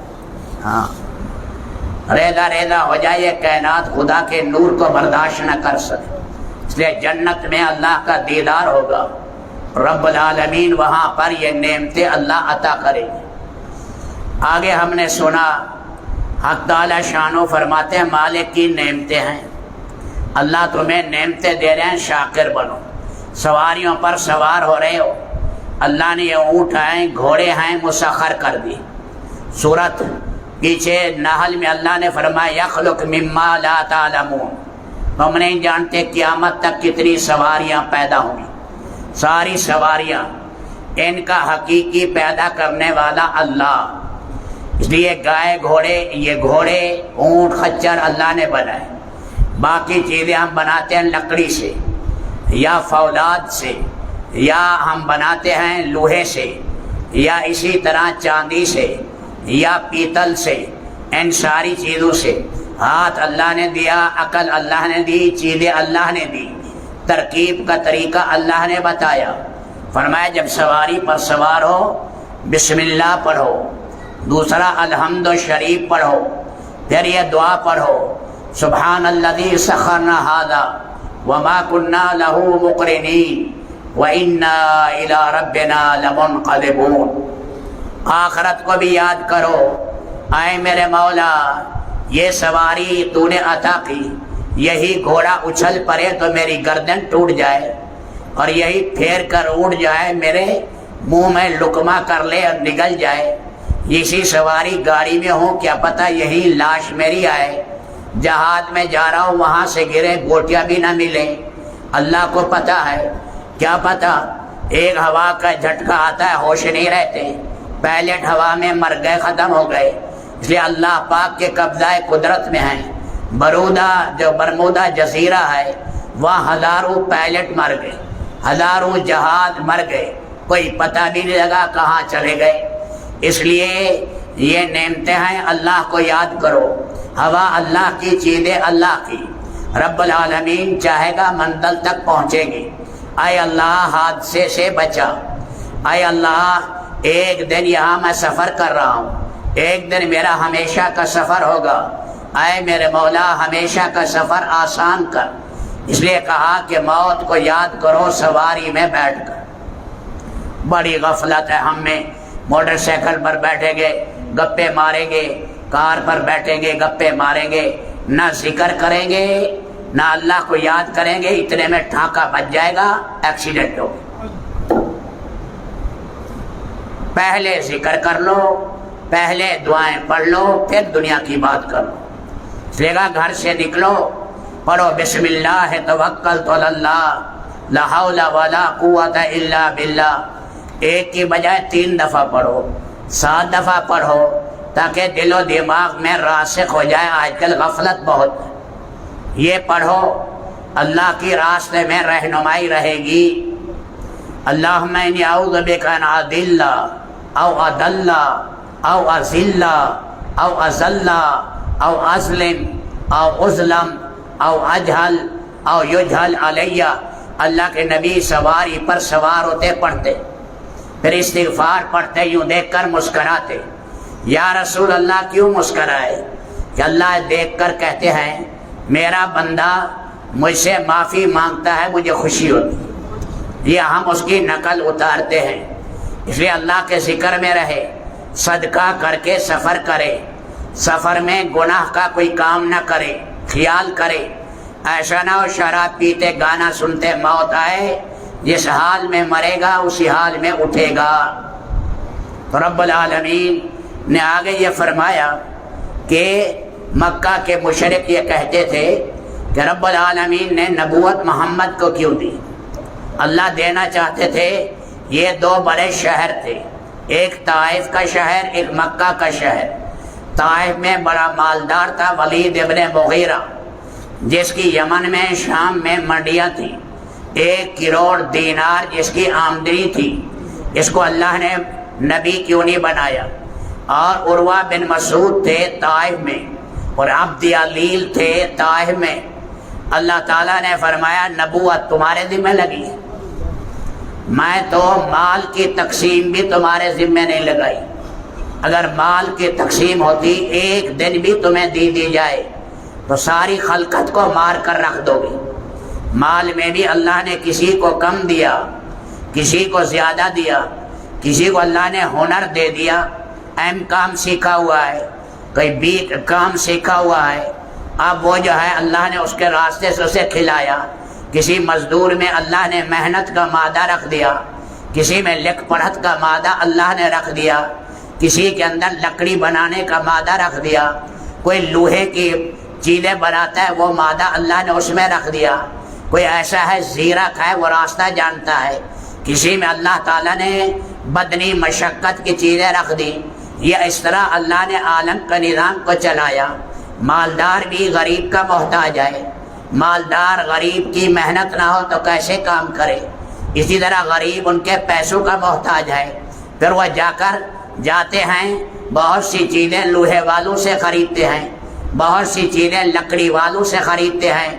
ہاں، ریزہ ریزہ ہو جائے یہ کائنات خدا کے نور کو برداشت نہ کر سکے۔ اس لیے جنت میں اللہ کا دیدار ہوگا، رب العالمین وہاں پر یہ نعمتیں اللہ عطا کرے گی۔ آگے ہم نے سنا حق تعالی شانو فرماتے ہیں مالک کی نعمتیں ہیں، اللہ تمہیں نعمتیں دے رہے ہیں، شاکر بنو۔ سواریوں پر سوار ہو رہے ہو، اللہ نے یہ اونٹ ہیں گھوڑے ہیں مسخر کر دی۔ سورت پیچھے نحل میں اللہ نے فرمایا یخلق مما لا تعلمون، تم نہیں جانتے قیامت تک کتنی سواریاں پیدا ہوں گی۔ ساری سواریاں ان کا حقیقی پیدا کرنے والا اللہ۔ اس لیے گائے گھوڑے، یہ گھوڑے اونٹ خچر اللہ نے بنائے، باقی چیزیں ہم بناتے ہیں لکڑی سے یا فولاد سے، یا ہم بناتے ہیں لوہے سے، یا اسی طرح چاندی سے یا پیتل سے، ان ساری چیزوں سے۔ ہاتھ اللہ نے دیا، عقل اللہ نے دی، چیزیں اللہ نے دی، ترکیب کا طریقہ اللہ نے بتایا۔ فرمایا جب سواری پر سوار ہو بسم اللہ پڑھو، دوسرا الحمد شریف پڑھو، پھر یہ دعا پڑھو سبحان الذی سخرنا ھذا وما كنا له مقرنین وإنا إلی ربنا لمنقلبون۔ آخرت کو بھی یاد کرو، اے میرے مولا یہ سواری تو نے عطا کی، یہی گھوڑا اچھل پڑے تو میری گردن ٹوٹ جائے، اور یہی پھیر کر اڑ جائے، میرے منہ میں لقمہ کر لے اور نگل جائے۔ اسی سواری گاڑی میں ہوں، کیا پتہ یہی لاش میری آئے۔ جہاد میں جا رہا ہوں، وہاں سے گرے بوٹیاں بھی نہ ملیں، اللہ کو پتہ ہے۔ کیا پتہ ایک ہوا کا جھٹکا آتا ہے، ہوش نہیں رہتے، پائلٹ ہوا میں مر گئے، ختم ہو گئے۔ اس لیے اللہ پاک کے قبضہ قدرت میں ہیں۔ برمودا جزیرہ ہے، وہاں ہزاروں پائلٹ مر گئے، ہزاروں جہاز مر گئے، کوئی پتہ بھی نہیں لگا کہاں چلے گئے۔ اس لیے یہ نعمتیں ہیں، اللہ کو یاد کرو۔ ہوا اللہ کی، چیزیں اللہ کی، رب العالمین چاہے گا منزل تک پہنچے گی۔ اے اللہ حادثے سے بچا، اے اللہ ایک دن یہاں میں سفر کر رہا ہوں، ایک دن میرا ہمیشہ کا سفر ہوگا، اے میرے مولا ہمیشہ کا سفر آسان کر۔ اس لیے کہا کہ موت کو یاد کرو سواری میں بیٹھ کر۔ بڑی غفلت ہے ہم میں، موٹر سائیکل پر بیٹھیں گے گپے ماریں گے، کار پر بیٹھیں گے گپے ماریں گے، نہ ذکر کریں گے نہ اللہ کو یاد کریں گے، اتنے میں ٹھاکا بچ جائے گا، ایکسیڈنٹ ہو۔ پہلے ذکر کر لو، پہلے دعائیں پڑھ لو، پھر دنیا کی بات کرو۔ جگہ گھر سے نکلو، پڑھو بسم اللہ توکلت علی اللہ لا حول ولا قوت الا باللہ، ایک کی بجائے 3 دفعہ پڑھو، 7 دفعہ پڑھو، تاکہ دل و دماغ میں راسخ ہو جائے۔ آج کل غفلت بہت ہے، یہ پڑھو، اللہ کی راستے میں رہنمائی رہے گی۔ اللہم انی اعوذ بک ان اضل او اضل او اذل او اذل او اظلم او اظلم او اجہل او یجہل علیہ۔ اللہ کے نبی سواری پر سوار ہوتے پڑھتے، پھر استغفار پڑھتے، یوں دیکھ کر مسکراتے۔ یا رسول اللہ کیوں مسکرائے؟ کہ اللہ دیکھ کر کہتے ہیں میرا بندہ مجھ سے معافی مانگتا ہے، مجھے خوشی ہوتی ہے، یہ ہم اس کی نقل اتارتے ہیں۔ اس لیے اللہ کے ذکر میں رہے، صدقہ کر کے سفر کرے، سفر میں گناہ کا کوئی کام نہ کرے، خیال کرے، ایسا نہ ہو شراب پیتے گانا سنتے موت آئے، جس حال میں مرے گا اسی حال میں اٹھے گا۔ تو رب العالمین نے آگے یہ فرمایا کہ مکہ کے مشرک یہ کہتے تھے کہ رب العالمین نے نبوت محمد کو کیوں دی؟ اللہ دینا چاہتے تھے۔ یہ 2 بڑے شہر تھے، ایک طائف کا شہر، ایک مکہ کا شہر۔ طائف میں بڑا مالدار تھا ولید ابن مغیرہ، جس کی یمن میں شام میں منڈیاں تھیں، 1 کروڑ دینار جس کی آمدنی تھی۔ اس کو اللہ نے نبی کیوں نہیں بنایا؟ اور عروہ بن مسعود تھے طائف میں، اور عبد علیل تھے طائف میں۔ اللہ تعالیٰ نے فرمایا نبوت تمہارے ذمہ لگی ہے، میں تو مال کی تقسیم بھی تمہارے ذمہ نہیں لگائی۔ اگر مال کی تقسیم ہوتی، ایک دن بھی تمہیں دی جائے تو ساری خلقت کو مار کر رکھ دو گے۔ مال میں بھی اللہ نے کسی کو کم دیا، کسی کو زیادہ دیا، کسی کو اللہ نے ہنر دے دیا، ایم کام سیکھا ہوا ہے، کوئی بی کام سیکھا ہوا ہے، اب وہ جو ہے اللہ نے اس کے راستے سے اسے کھلایا۔ کسی مزدور میں اللہ نے محنت کا مادہ رکھ دیا، کسی میں لکھ پڑھت کا مادہ اللہ نے رکھ دیا، کسی کے اندر لکڑی بنانے کا مادہ رکھ دیا، کوئی لوہے کی چیزیں بناتا ہے وہ مادہ اللہ نے اس میں رکھ دیا، کوئی ایسا ہے زیرک ہے وہ راستہ جانتا ہے، کسی میں اللہ تعالیٰ نے بدنی مشقت کی چیزیں رکھ دی۔ یہ اس طرح اللہ نے عالم کا نظام کو چلایا۔ مالدار بھی غریب کا محتاج ہے، مالدار غریب کی محنت نہ ہو تو کیسے کام کرے؟ اسی طرح غریب ان کے پیسوں کا محتاج ہے، پھر وہ جاتے ہیں بہت سی چیزیں لوہے والوں سے خریدتے ہیں، بہت سی چیزیں لکڑی والوں سے خریدتے ہیں،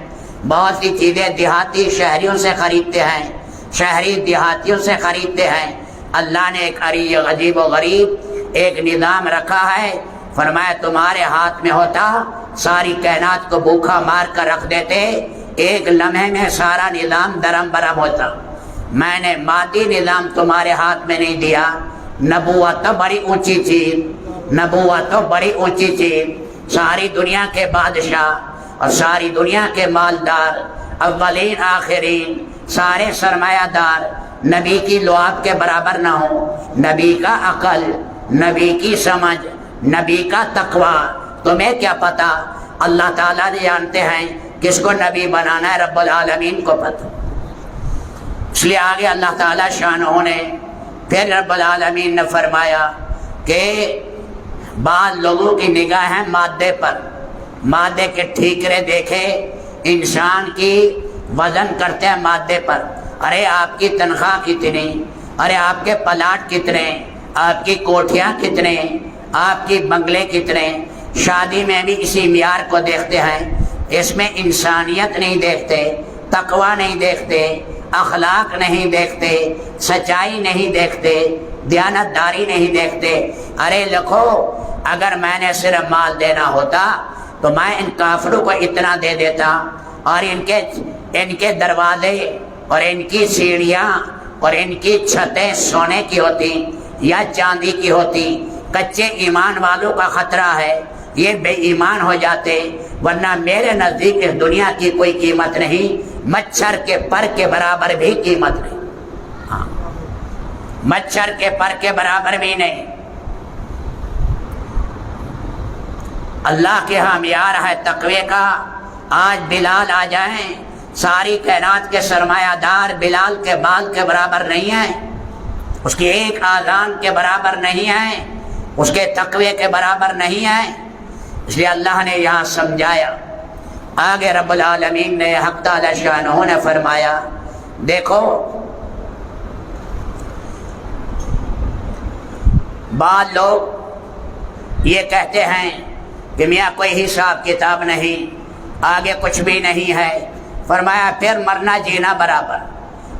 بہت سی چیزیں دیہاتی شہریوں سے خریدتے ہیں، شہری دیہاتیوں سے خریدتے ہیں۔ اللہ نے ایک عجیب و غریب ایک نظام رکھا ہے، فرمایا تمہارے ہاتھ میں ہوتا ساری کائنات کو بھوکا مار کر رکھ دیتے، ایک لمحے میں سارا نظام درم برم ہوتا۔ میں نے مادی نظام تمہارے ہاتھ میں نہیں دیا۔ نبوت تو بڑی اونچی چیز، نبوت تو بڑی اونچی چیز۔ ساری دنیا کے بادشاہ اور ساری دنیا کے مالدار، اولین آخرین، سارے سرمایہ دار نبی کی لعاب کے برابر نہ ہو۔ نبی کا عقل، نبی کی سمجھ، نبی کا تقوی، تمہیں کیا پتا؟ اللہ تعالیٰ نے جانتے ہیں کس کو نبی بنانا ہے، رب العالمین کو پتا۔ اس لیے آگے اللہ تعالیٰ شانہ نے پھر رب العالمین نے فرمایا کہ بعض لوگوں کی نگاہ ہے مادے پر، مادے کے ٹھیکرے دیکھے، انسان کی وزن کرتے ہیں مادے پر۔ ارے آپ کی تنخواہ کتنی، ارے آپ کے پلاٹ کتنے، آپ کی کوٹھیاں کتنے، آپ کی بنگلے کتنے۔ شادی میں بھی اسی معیار کو دیکھتے ہیں، اس میں انسانیت نہیں دیکھتے، تقوی نہیں دیکھتے، اخلاق نہیں دیکھتے، سچائی نہیں دیکھتے، دیانتداری نہیں دیکھتے۔ ارے لکھو، اگر میں نے صرف مال دینا ہوتا تو میں ان کافروں کو اتنا دے دیتا، اور ان کے دروازے اور ان کی سیڑھیاں اور ان کی چھتیں سونے کی ہوتی یا چاندی کی ہوتی،
کچے ایمان والوں کا خطرہ ہے، یہ بے ایمان ہو جاتے، ورنہ میرے نزدیک اس دنیا کی کوئی قیمت نہیں، مچھر کے پر کے برابر بھی قیمت نہیں، ہاں مچھر کے پر کے برابر بھی نہیں۔ اللہ کے ہاں معیار ہے تقوی کا۔ آج بلال آ جائیں، ساری کائنات کے سرمایہ دار بلال کے بال کے برابر نہیں ہیں، اس کی ایک آذان کے برابر نہیں ہیں، اس کے تقوی کے برابر نہیں ہیں، اس لیے اللہ نے یہاں سمجھایا۔ آگے رب العالمین نے حق تعالی شانہ نے فرمایا، دیکھو بعض لوگ یہ کہتے ہیں کہ میاں کوئی حساب کتاب نہیں، آگے کچھ بھی نہیں ہے۔ فرمایا پھر مرنا جینا برابر،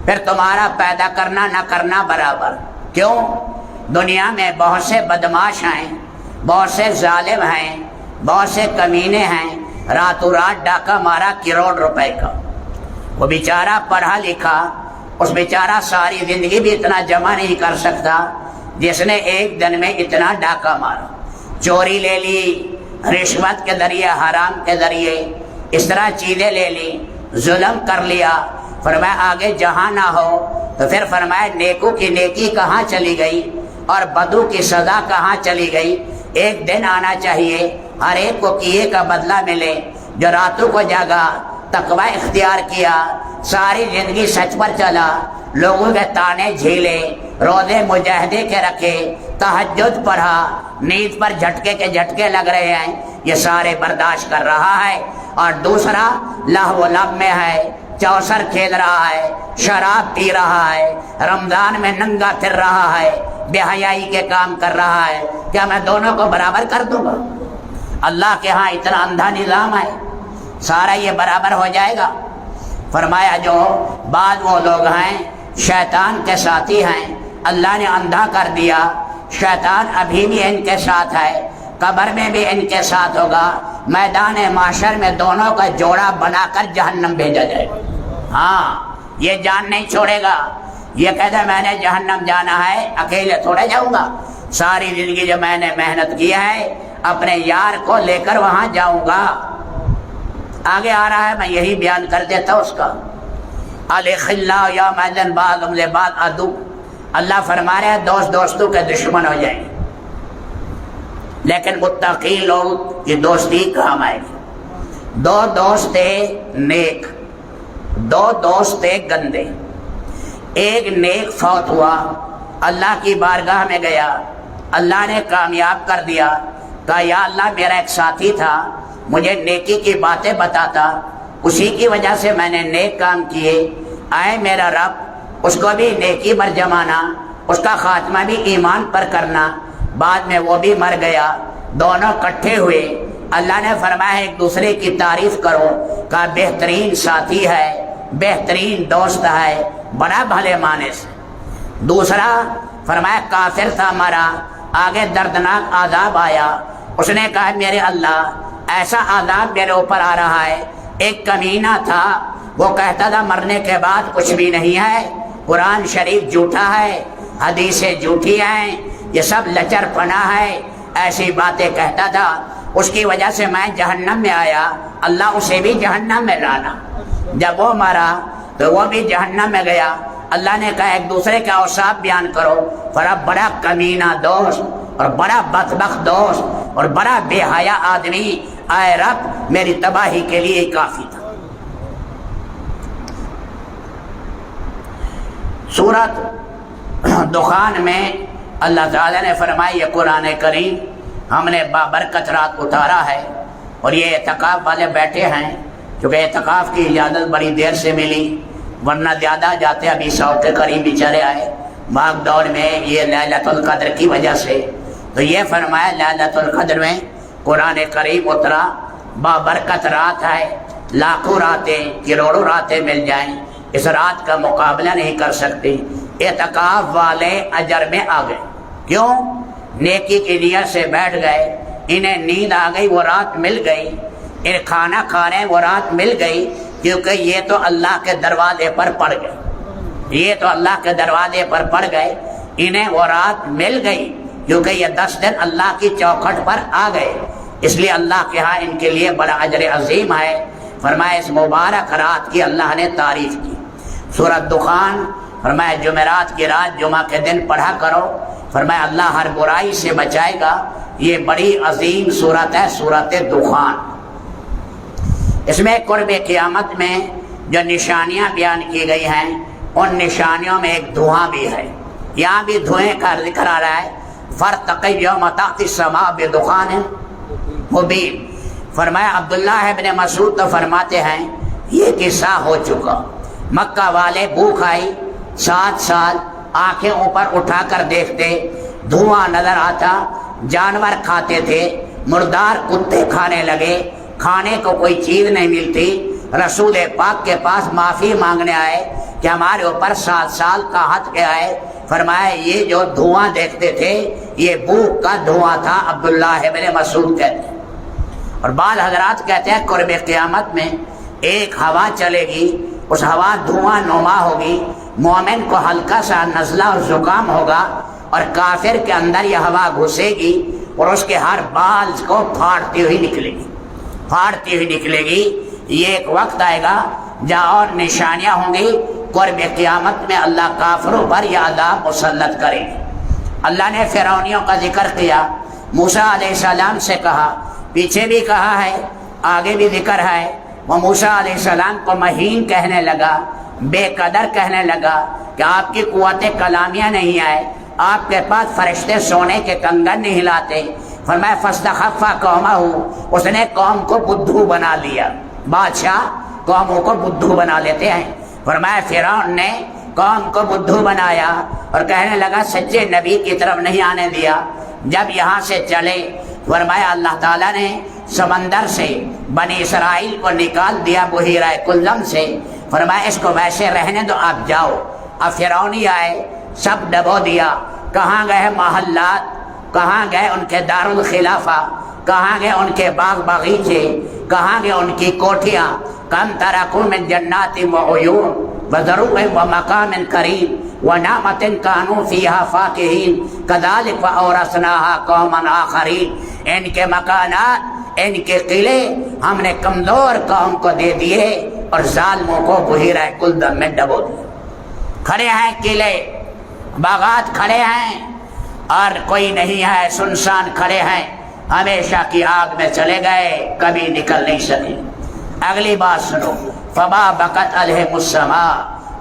پھر تمہارا پیدا کرنا نہ کرنا برابر۔ کیوں؟ دنیا میں بہت سے بدماش ہیں، بہت سے ظالم ہیں، بہت سے کمینے ہیں، راتوں رات ڈاکہ مارا کروڑ روپے کا، وہ بیچارہ پڑھا لکھا، اس بیچارہ ساری زندگی بھی اتنا جمع نہیں کر سکتا جس نے ایک دن میں اتنا ڈاکہ مارا، چوری لے لی، رشوت کے ذریعے، حرام کے ذریعے اس طرح چیزیں لے لی، ظلم کر لیا۔ فرمایا آگے جہاں نہ ہو تو پھر فرمایا نیکو کی نیکی کہاں چلی گئی اور بدو کی سزا کہاں چلی گئی؟ ایک دن آنا چاہیے ہر ایک کو کیے کا بدلہ ملے۔ جو راتوں کو جاگا، تقوی اختیار کیا، ساری زندگی سچ پر چلا، لوگوں کے تانے جھیلے، روزے مجاہدے کے رکھے، تہجد پڑھا، نیند پر جھٹکے کے جھٹکے لگ رہے ہیں، یہ سارے برداشت کر رہا ہے۔ اور دوسرا لہو و لعب میں ہے، چوسر کھیل رہا ہے، شراب پی رہا ہے، رمضان میں ننگا پھر رہا ہے، بے حیائی کے کام کر رہا ہے۔ کیا میں دونوں کو برابر کر دوں گا؟ اللہ کے ہاں اتنا اندھا نظام ہے، سارا یہ برابر ہو جائے گا؟ فرمایا جو بعض وہ لوگ ہیں شیطان کے ساتھی ہیں، اللہ نے اندھا کر دیا، شیطان ابھی بھی ان کے ساتھ ہے، قبر میں بھی ان کے ساتھ ہوگا، میدان معاشر میں دونوں کا جوڑا بنا کر جہنم بھیجا جائے گا۔ ہاں یہ جان نہیں چھوڑے گا، یہ کہتا ہے میں نے جہنم جانا ہے، اکیلے تھوڑے جاؤں گا، ساری زندگی جو میں نے محنت کی ہے اپنے یار کو لے کر وہاں جاؤں گا۔ آگے آ رہا ہے، میں یہی بیان کر دیتا اس کا۔ الخلاء یومئذ بعضهم لبعض عدو، اللہ فرما رہے ہیں دوست دوستوں کے دشمن ہو جائیں گے، لیکن متقی لوگ کی دوستی کام آئے گی۔ دو دوست تھے نیک، دو دوست تھے گندے، ایک نیک فوت ہوا، اللہ کی بارگاہ میں گیا، اللہ نے کامیاب کر دیا، کہا یا اللہ میرا ایک ساتھی تھا، مجھے نیکی کی باتیں بتاتا، اسی کی وجہ سے میں نے نیک کام کیے، آئے میرا رب اس کو بھی نیکی پر جمانا، اس کا خاتمہ بھی ایمان پر کرنا۔ بعد میں وہ بھی مر گیا، دونوں کٹھے ہوئے، اللہ نے فرمایا ایک دوسرے کی تعریف کرو، کہا بہترین ساتھی ہے، بہترین دوست ہے، بڑا بھلے معنی سے۔ دوسرا فرمایا کافر تھا مرا، آگے دردناک عذاب آیا، اس نے کہا میرے اللہ ایسا عذاب میرے اوپر آ رہا ہے۔ ایک کمینہ تھا، وہ کہتا تھا مرنے کے بعد کچھ بھی نہیں ہے، قرآن شریف جھوٹا ہے، حدیثیں جھوٹی ہیں، یہ سب لچر پنا ہے، ایسی باتیں کہتا تھا، اس کی وجہ سے میں جہنم میں آیا، اللہ اسے بھی جہنم میں لانا۔ جب وہ مرا تو وہ بھی جہنم میں گیا، اللہ نے کہا ایک دوسرے کا اوصاف بیان کرو، بڑا کمینہ دوست اور بڑا بدبخت دوست اور بڑا بے حیا آدمی، اے رب میری تباہی کے لیے کافی تھا۔ سورۃ دخان میں اللہ تعالیٰ نے فرمایا یہ قرآن کریم ہم نے بابرکت رات اتارا ہے، اور یہ اعتکاف والے بیٹھے ہیں، کیونکہ اعتکاف کی اجازت بڑی دیر سے ملی، ورنہ زیادہ جاتے، ابھی 100 کے قریب بیچارے آئے بھاگ دوڑ میں، یہ لیلۃ القدر کی وجہ سے۔ تو یہ فرمایا لیلۃ القدر میں قرآن کریم اترا، بابرکت رات ہے، لاکھوں راتیں، کروڑوں راتیں مل جائیں، اس رات کا مقابلہ نہیں کر سکتی۔ اعتکاف والے اجر میں آ گئے، کیوں؟ نیکی کی نیت سے بیٹھ گئے، انہیں نیند آ گئی، وہ رات مل گئی، انہیں کھانا کھانے وہ رات مل گئی، کیونکہ یہ تو اللہ کے دروازے پر پڑ گئے، یہ تو اللہ کے دروازے پر پڑ گئے، انہیں وہ رات مل گئی، کیونکہ یہ 10 دن اللہ کی چوکھٹ پر آ گئے، اس لیے اللہ کے ہاں ان کے لیے بڑا اجر عظیم ہے۔ فرمایا اس مبارک رات کی اللہ نے تعریف کی۔ سورۃ دخان فرمایا جمعرات کی رات جمعہ کے دن پڑھا کرو، فرمایا اللہ ہر برائی سے بچائے گا۔ یہ بڑی عظیم سورت ہے سورۃ دخان۔ اس میں قرب قیامت میں جو نشانیاں بیان کی گئی ہیں ان نشانیوں میں ایک دھواں بھی ہے، یہاں بھی دھوئیں کا ذکر آ رہا ہے۔ فارتقب یوم تأتی السماء بدخان مبین۔ فرمایا عبداللہ ابن مسعود تو فرماتے ہیں یہ قصہ ہو چکا، مکہ والے بھوک آئی 7 سال، آنکھیں اوپر اٹھا کر دیکھتے دھواں نظر آتا، جانور کھاتے تھے، مردار کتے کھانے لگے، کھانے کو کوئی چیز نہیں ملتی۔ رسول پاک کے پاس معافی مانگنے آئے کہ ہمارے اوپر 7 سال کا حد کے آئے۔ فرمایا یہ جو دھواں دیکھتے تھے یہ بھوک کا دھواں تھا، عبداللہ ابن مسعود کہتے ہیں۔ اور بعض حضرات کہتے ہیں قرب قیامت میں ایک ہوا چلے گی، اس ہوا دھواں نما ہوگی، مومن کو ہلکا سا نزلہ اور زکام ہوگا، اور کافر کے اندر یہ ہوا گھسے گی اور اس کے ہر بال کو پھاڑتی ہوئی نکلے گی، پھاڑتی ہوئی نکلے گی۔ یہ ایک وقت آئے گا جہاں اور نشانیاں ہوں گی، قرب قیامت میں اللہ کافروں پر یہ عذاب مسلط کرے گی۔ اللہ نے فرعونیوں کا ذکر کیا، موسیٰ علیہ السلام سے کہا، پیچھے بھی کہا ہے آگے بھی ذکر ہے، وہ موسیٰ علیہ السلام کو مہین کہنے لگا، بے قدر کہنے لگا کہ آپ کی قوت کلامیہ نہیں آئے، آپ کے پاس فرشتے سونے کے کنگن نہیں ہلاتے۔ فرمایا فاستخف قومہ، اس نے قوم کو بدھو بنا لیا۔ بادشاہ قوموں کو بدھو بنا لیتے ہیں۔ فرمایا فرعون نے قوم کو بدھو بنایا اور کہنے لگا سچے نبی کی طرف نہیں آنے دیا۔ جب یہاں سے چلے فرمایا اللہ تعالیٰ نے سمندر سے بنی اسرائیل کو نکال دیا بحیرہ کلزم سے۔ فرمایا اس کو ویسے رہنے دو، آپ جاؤ۔ اب فرعونی آئے، سب ڈبو دیا۔ کہاں گئے محلات، کہاں گئے ان کے دارالخلافہ، کہاں گئے ان کے باغ باغیچے، کہاں گئے ان کی کوٹھیاں۔ کم ترکوا من جنات وعیون وزروع ومقام کریم ونعمت کانوا فیہا فاکہین کذالک وأورثناها قوما آخرین۔ ان کے مکانات، ان کے قلعے ہم نے کمزور قوم کو دے دیے اور ظالموں کو بحیرہ کلزم میں ڈبو دیا۔ کھڑے ہیں قلعے، باغات کھڑے ہیں اور کوئی نہیں ہے، سنسان کھڑے ہیں، ہمیشہ کی آگ میں چلے گئے، کبھی نکل نہیں سکے۔ اگلی بات سنو، فما بکت علیہم السماء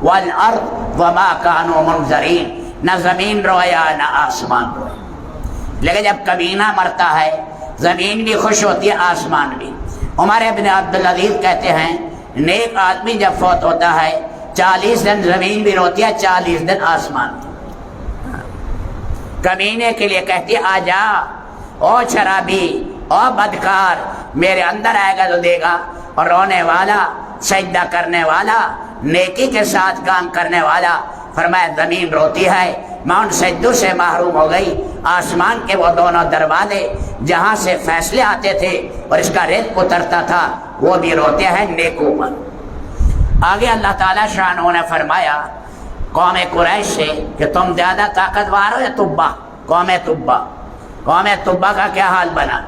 والارض وما كانوا منظرین۔ نہ زمین رویا نہ آسمان رویا، لیکن جب کمینہ مرتا ہے زمین بھی خوش ہوتی ہے، آسمان بھی۔ عمر ابن عبدالعزیز کہتے ہیں نیک آدمی جب فوت ہوتا ہے 40 دن زمین بھی روتی ہے، 40 دن آسمان۔ کمینے کے لیے کہتی آ جا او شرابی، او بدکار، میرے اندر آئے گا تو دے گا۔ اور رونے والا، سجدہ کرنے والا، نیکی کے ساتھ کام کرنے والا، فرمایا زمین روتی ہے، میں ان سجدوں سے محروم ہو گئی۔ آسمان کے وہ دونوں دروازے جہاں سے فیصلے آتے تھے اور اس کا رزق اترتا تھا وہ بھی روتے ہیں نیکوں پر۔ آگے اللہ تعالیٰ شانہ نے فرمایا قوم قریش سے کہ تم زیادہ طاقتور ہو یا تبا؟ قوم تبا، قوم تبا کا کیا حال بنا؟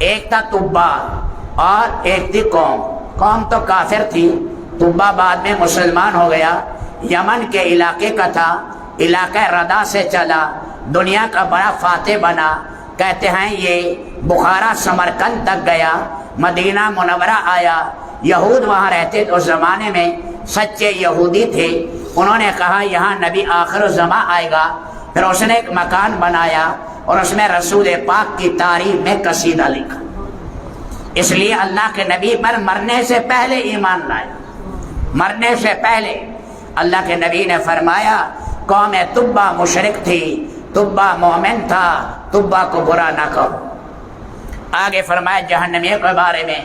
ایک تھا تبا اور ایک تھی قوم۔ قوم تو کافر تھی، تبا بعد میں مسلمان ہو گیا، یمن کے علاقے کا تھا، علاقہ ردا سے چلا، دنیا کا بڑا فاتح بنا۔ کہتے ہیں یہ بخارا سمرقند تک گیا، مدینہ منورہ آیا۔ یہود وہاں رہتے اس زمانے میں سچے یہودی تھے، انہوں نے کہا یہاں نبی آخر الزمان آئے گا۔ پھر اس نے ایک مکان بنایا اور اس میں رسول پاک کی تعریف میں قصیدہ لکھا۔ اس لیے اللہ کے نبی پر مرنے سے پہلے ایمان لایا، مرنے سے پہلے۔ اللہ کے نبی نے فرمایا قوم تبا مشرک تھی، تبا مومن تھا، تبا کو برا نہ کہو۔ آگے فرمایا جہنمیوں کے بارے میں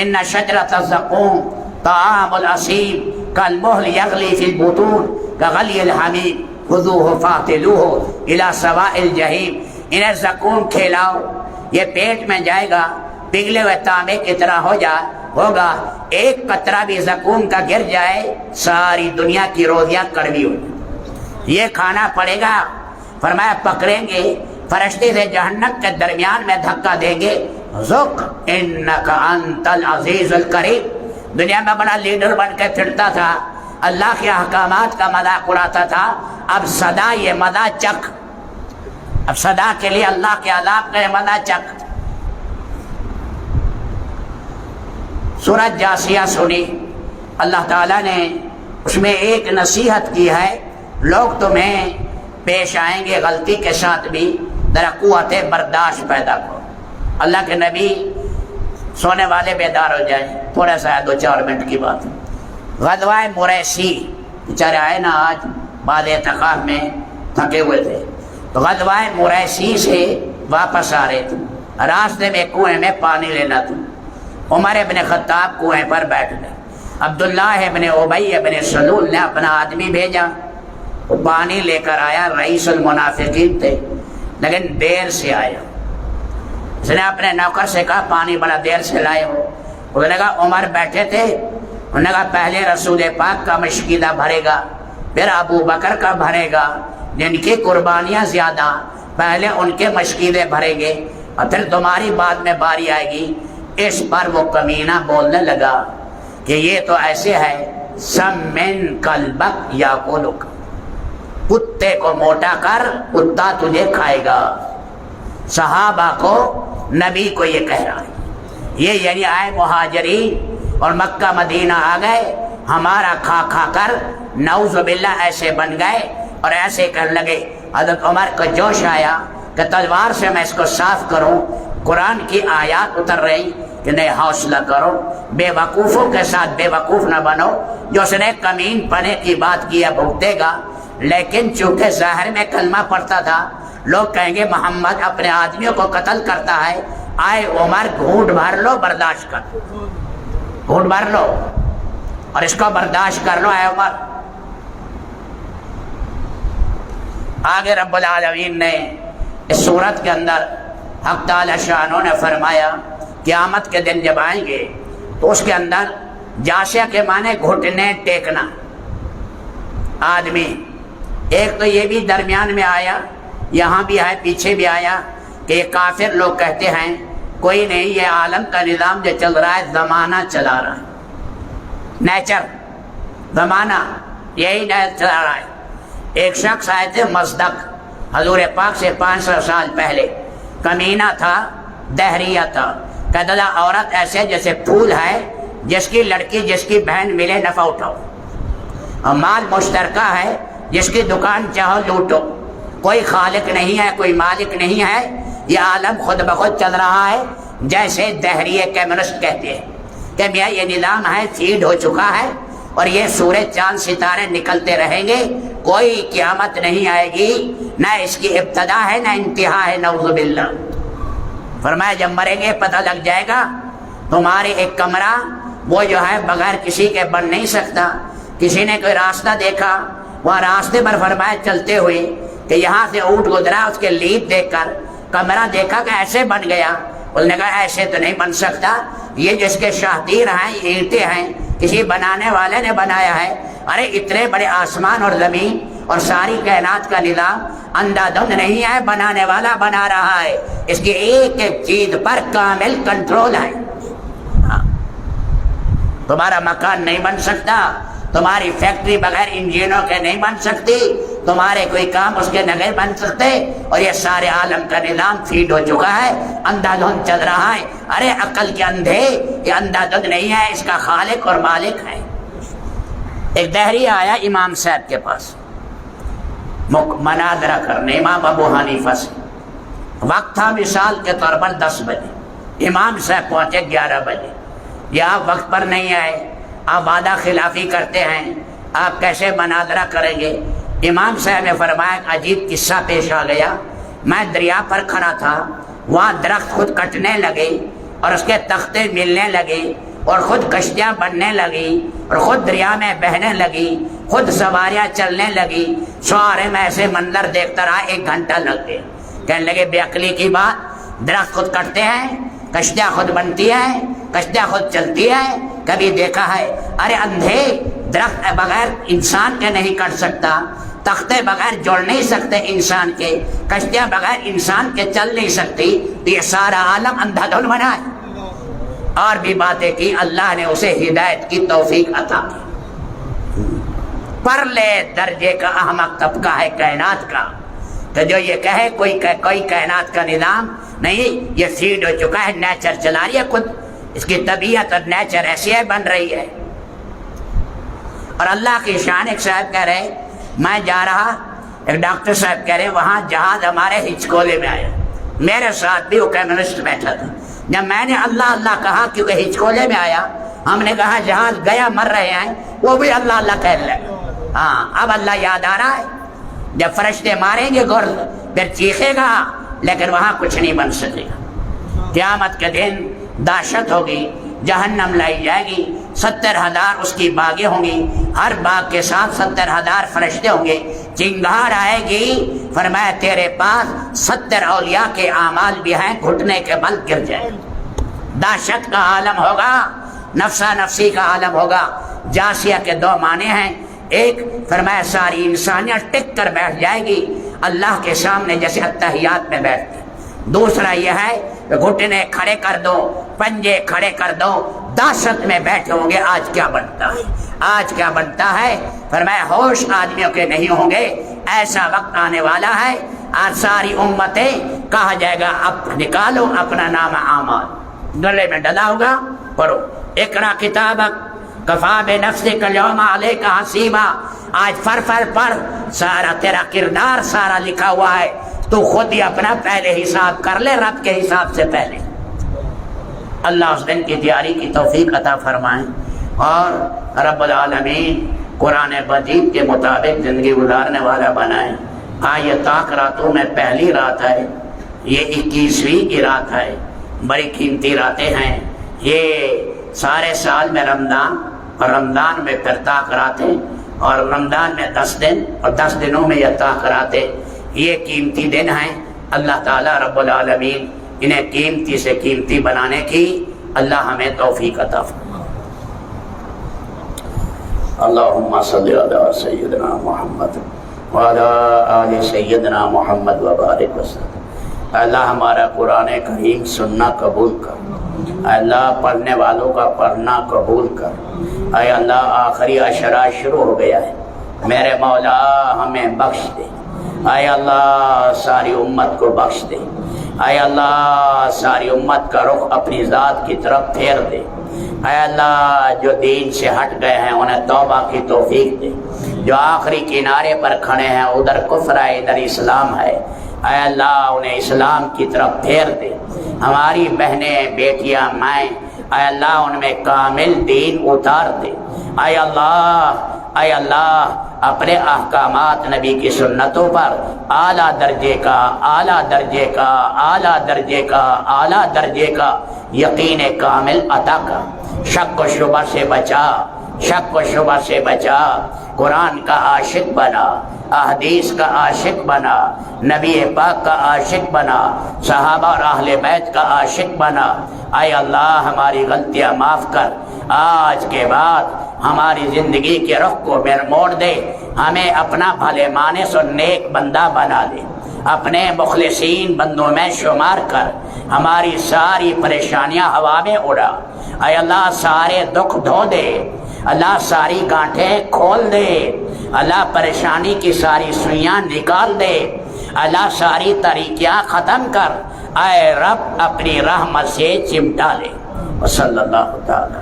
ان شجرۃ الزقوم طعام الاسیم کالمہل یغلی فی البطون کغلی الحمیم خذوہ فاعتلوہ الی سواء الجحیم۔ انہیں زقوم کھلاؤ، یہ پیٹ میں جائے گا، پگھلے ہوئے تانبے کی طرح ہوگا، ایک قطرہ بھی زقوم کا گر جائے ساری دنیا کی روزیاں کڑوی ہو جائیں۔ یہ کھانا پڑے گا۔ فرمایا پکڑیں گے فرشتے سے جہنم کے درمیان میں دھکا دیں گے، ذق انک انت العزیز الکریم۔ دنیا میں بڑا لیڈر بن کے پھرتا تھا، اللہ کے احکامات کا مذاق اڑاتا تھا، اب سدا یہ مزہ چکھ، اب سدا کے لیے اللہ کے عذاب کا یہ مزہ چکھ۔ سورۃ جاثیہ سنی، اللہ تعالیٰ نے اس میں ایک نصیحت کی ہے، لوگ تمہیں پیش آئیں گے غلطی کے ساتھ بھی، ذرا قوت برداشت پیدا کرو۔ اللہ کے نبی سونے والے بیدار ہو جائیں، تھوڑا سا 2-4 منٹ کی بات ہے۔ غزوہ مریسی، بیچارے آئے نا آج بعد اعتکاف میں تھکے ہوئے تھے، تو غزوہ مریسی سے واپس آ رہے تھے، راستے میں کنویں میں پانی لینا تھا، عمر ابن خطاب کنویں پر بیٹھ گئے، عبداللہ ابن ابی ابن سلول نے اپنا آدمی بھیجا، وہ پانی لے کر آیا، رئیس المنافقین تھے لیکن دیر سے آیا۔ اس نے اپنے نوکر سے کہا پانی بڑا دیر سے لائے ہو، اس نے کہا عمر بیٹھے تھے، انہوں نے کہا پہلے رسول پاک کا مشکیدہ بھرے گا، پھر ابو بکر کا بھرے گا، جن کی قربانیاں زیادہ، پہلے ان کے مشکیدے بھریں گے اور پھر تمہاری بعد میں باری آئے گی۔ اس پر وہ کمینہ بولنے لگا کہ یہ تو ایسے ہے سمن کلبک یا کولک، کتے کو موٹا کر کتا تجھے کھائے گا۔ صحابہ کو نبی کو یہ کہہ رہا ہے، یہ یعنی آئے مہاجرین اور مکہ مدینہ آ گئے، ہمارا کھا کھا کر نعوذ باللہ ایسے بن گئے اور ایسے کرنے لگے۔ حضرت عمر کو جوش آیا کہ تلوار سے میں اس کو صاف کروں، قرآن کی آیات اتر رہی کہ نہیں حوصلہ کرو، بے وقوفوں کے ساتھ بے وقوف نہ بنو، جو اس نے کمین پنے کی بات کی ہے بھگتے گا، لیکن چونکہ ظاہر میں کلمہ پڑھتا تھا، لوگ کہیں گے محمد اپنے آدمیوں کو قتل کرتا ہے، آئے عمر گھونٹ بھر لو، برداشت کر، گھونٹ بھر لو اور اس کو برداشت کر لو اے عمر۔ آگے رب العالمین نے اس صورت کے اندر حق تعالی شانہ نے فرمایا قیامت کے دن جب آئیں گے تو اس کے اندر جاشیا کے معنی گھٹنے ٹیکنا، آدمی ایک تو یہ بھی درمیان میں آیا، یہاں بھی ہے پیچھے بھی آیا کہ یہ کافر لوگ کہتے ہیں کوئی نہیں، یہ عالم کا نظام جو چل رہا ہے زمانہ چلا رہا ہے، نیچر زمانہ یہی چلا رہا ہے۔ ایک شخص آئے تھے مصدق، حضور پاک سے 500 سال پہلے، کمینہ تھا، دہریہ تھا، کہتا تھا عورت ایسے جیسے پھول ہے، جس کی لڑکی جس کی بہن ملے نفع اٹھاؤ، اور مال مشترکہ ہے، جس کی دکان چاہو لوٹو، کوئی خالق نہیں ہے، کوئی مالک نہیں ہے، یہ عالم خود بخود چل رہا ہے، جیسے دہریے کمیونسٹ کہتے ہیں کہ میاں یہ نظام ہے، فیڈ ہو چکا ہے اور یہ سورج چاند ستارے نکلتے رہیں گے، کوئی قیامت نہیں آئے گی، نہ اس کی ابتدا ہے نہ انتہا ہے، نعوذ باللہ۔ فرمایا جب مریں گے پتہ لگ جائے گا، تمہارے ایک کمرہ وہ جو ہے بغیر کسی کے بن نہیں سکتا، کسی نے کوئی راستہ دیکھا، وہاں راستے پر فرمایا چلتے ہوئے کہ یہاں سے اونٹ گزرا، اس کے لیڈ دیکھ کر کمرہ دیکھا کہ ایسے بن گیا، اس نے کہا ایسے تو نہیں بن سکتا، یہ جس کے شاہدیر ہیں، یہ اینٹیں ہیں، کسی بنانے والے نے بنایا ہے۔ ارے اتنے بڑے آسمان اور زمین اور ساری کائنات کا نظام اندھا دھند نہیں ہے، بنانے والا بنا رہا ہے، اس کی ایک ایک چیز پر کامل کنٹرول ہے۔ تمہارا مکان نہیں بن سکتا، تمہاری فیکٹری بغیر انجینوں کے نہیں بن سکتی، تمہارے کوئی کام اس کے نہیں بن سکتے، اور یہ سارے عالم کا نظام فیڈ ہو چکا ہے، اندھا دھند چل رہا ہے۔ ارے عقل کے اندھے، یہ اندھا دھند نہیں ہے، اس کا خالق اور مالک ہے۔ ایک دہری آیا امام صاحب کے پاس مناظرہ کرنے، امام ابو حنیفہ سے، وقت تھا مثال کے طور پر 10 بجے، امام صاحب پہنچے 11 بجے، یہ آپ وقت پر نہیں آئے، آپ وعدہ خلافی کرتے ہیں، آپ کیسے مناظرہ کریں گے؟ امام صاحب نے فرمایا ایک عجیب قصہ پیش آ گیا، میں دریا پر کھڑا تھا، وہاں درخت خود کٹنے لگے اور اس کے تختے ملنے لگے اور خود کشتیاں بننے لگی اور خود دریا میں بہنے لگی، خود سواریاں چلنے لگی، سوارے میں ایسے منظر دیکھتا رہا، 1 گھنٹہ لگ گیا۔ کہنے لگے بے عقلی کی بات، درخت خود کٹتے ہیں، کشتیاں خود بنتی ہیں، کشتیاں خود چلتی ہیں، کبھی دیکھا ہے؟ ارے اندھے، درخت بغیر انسان کے نہیں کٹ سکتا، تختے بغیر جڑ نہیں سکتے انسان کے، کشتیاں بغیر انسان کے چل نہیں سکتی، تو یہ سارا عالم اندھا دھند بنا ہے۔ اور بھی باتیں کی، اللہ نے اسے ہدایت کی توفیق عطا کی۔ پرلے درجے کا احمق طبقہ ہے کائنات کا، تو جو یہ کہے کوئی کائنات کا نظام نہیں، یہ فیڈ ہو چکا ہے، نیچر چلا رہی ہے خود، اس کی طبیعت اور نیچر ایسی ہے بن رہی ہے۔ اور اللہ کی شان، ایک صاحب کہہ رہے میں جا رہا، ایک ڈاکٹر صاحب کہہ رہے وہاں جہاز ہمارے ہچکولے میں آیا، میرے ساتھ بھی وہ کمیونسٹ بیٹھا تھا، جب میں نے اللہ اللہ کہا کیونکہ ہچکولے میں آیا، ہم نے کہا جہاز گیا مر رہے ہیں، وہ بھی اللہ اللہ کہہ رہے ہیں۔ ہاں اب اللہ یاد آ رہا ہے، جب فرشتے ماریں گے گرد پھر چیخے گا، لیکن وہاں کچھ نہیں بن سکے گا۔ قیامت کے دن دہشت ہوگی، جہنم لائی جائے گی، 70,000 اس کی باغیں ہوں گی، ہر باغ کے ساتھ 70,000 فرشتے ہوں گے، چنگھاڑ آئے گی، فرمایا تیرے پاس 70 اولیاء کے اعمال بھی ہیں، گھٹنے کے بل گر جائے۔ دہشت کا عالم ہوگا، نفسا نفسی کا عالم ہوگا۔ جاسیہ کے 2 معنی ہیں، ایک فرمایا ساری انسانیت ٹک کر بیٹھ جائے گی اللہ کے سامنے جیسے اتحیات میں بیٹھتے، دوسرا یہ ہے کہ گھٹنے کھڑے کر دو، پنجے کھڑے کر دو، دہشت میں بیٹھے ہوں گے آج کیا بنتا ہے، آج کیا بنتا ہے۔ فرمایا ہوش آدمیوں کے نہیں ہوں گے، ایسا وقت آنے والا ہے، آج ساری امتیں کہا جائے گا اب نکالو اپنا نام اعمال، گلے میں ڈلا ہوگا، پڑھو اقرا کتابک کفا بنفسک الیوم علیک حسیبا، آج فر پڑھ، سارا تیرا کردار سارا لکھا ہوا ہے، تو خود ہی اپنا پہلے حساب کر لے رب کے حساب سے پہلے۔ اللہ اس دن کی تیاری کی توفیق عطا فرمائیں، اور رب العالمین قرآن مجید کے مطابق زندگی گزارنے والا بنائیں۔ یہ طاق راتوں میں پہلی رات ہے، یہ 21ویں کی رات ہے، بڑی قیمتی راتیں ہیں یہ، سارے سال میں رمضان، اور رمضان میں پھر طاق راتیں، اور رمضان میں 10 دن، اور 10 دنوں میں یہ طاق راتیں، یہ قیمتی دن ہیں۔ اللہ تعالیٰ رب العالمین انہیں قیمتی سے قیمتی بنانے کی اللہ ہمیں توفیق عطا فرمائے۔ اللہم صلی علی سیدنا محمد وعلی آل سیدنا محمد وبارک وسلم۔ اللہ ہمارا قرآن کریم سننا قبول کر، اللہ پڑھنے والوں کا پڑھنا قبول کر۔ اے اللہ آخری عشرہ شروع ہو گیا ہے، میرے مولا ہمیں بخش دے، اے اللہ ساری امت کو بخش دے، اے اللہ ساری امت کا رخ اپنی ذات کی طرف پھیر دے، اے اللہ جو دین سے ہٹ گئے ہیں انہیں توبہ کی توفیق دے، جو آخری کنارے پر کھڑے ہیں ادھر کفر ہے ادھر اسلام ہے، اے اللہ انہیں اسلام کی طرف پھیر دے، ہماری بہنیں بیٹیاں مائیں اے اللہ ان میں کامل دین اتار دے، اے اللہ اپنے احکامات نبی کی سنتوں پر اعلیٰ درجے کا اعلیٰ درجے کا یقین کامل عطا کر، شک و شبہ سے بچا، قرآن کا عاشق بنا، احادیث کا عاشق بنا، نبی پاک کا عاشق بنا، صحابہ اور اہل بیت کا عاشق بنا۔ اے اللہ ہماری غلطیاں معاف کر، آج کے بعد ہماری زندگی کے رخ کو موڑ دے، ہمیں اپنا بھلے مانس اور نیک بندہ بنا دے، اپنے مخلصین بندوں میں شمار کر، ہماری ساری پریشانیاں ہوا میں اڑا، اے اللہ سارے دکھ دھو دے، اللہ ساری گانٹھیں کھول دے، اللہ پریشانی کی ساری سوئیاں نکال دے، اللہ ساری طریقیاں ختم کر، اے رب اپنی رحمت سے چمٹا لے۔ وصلی اللہ تعالی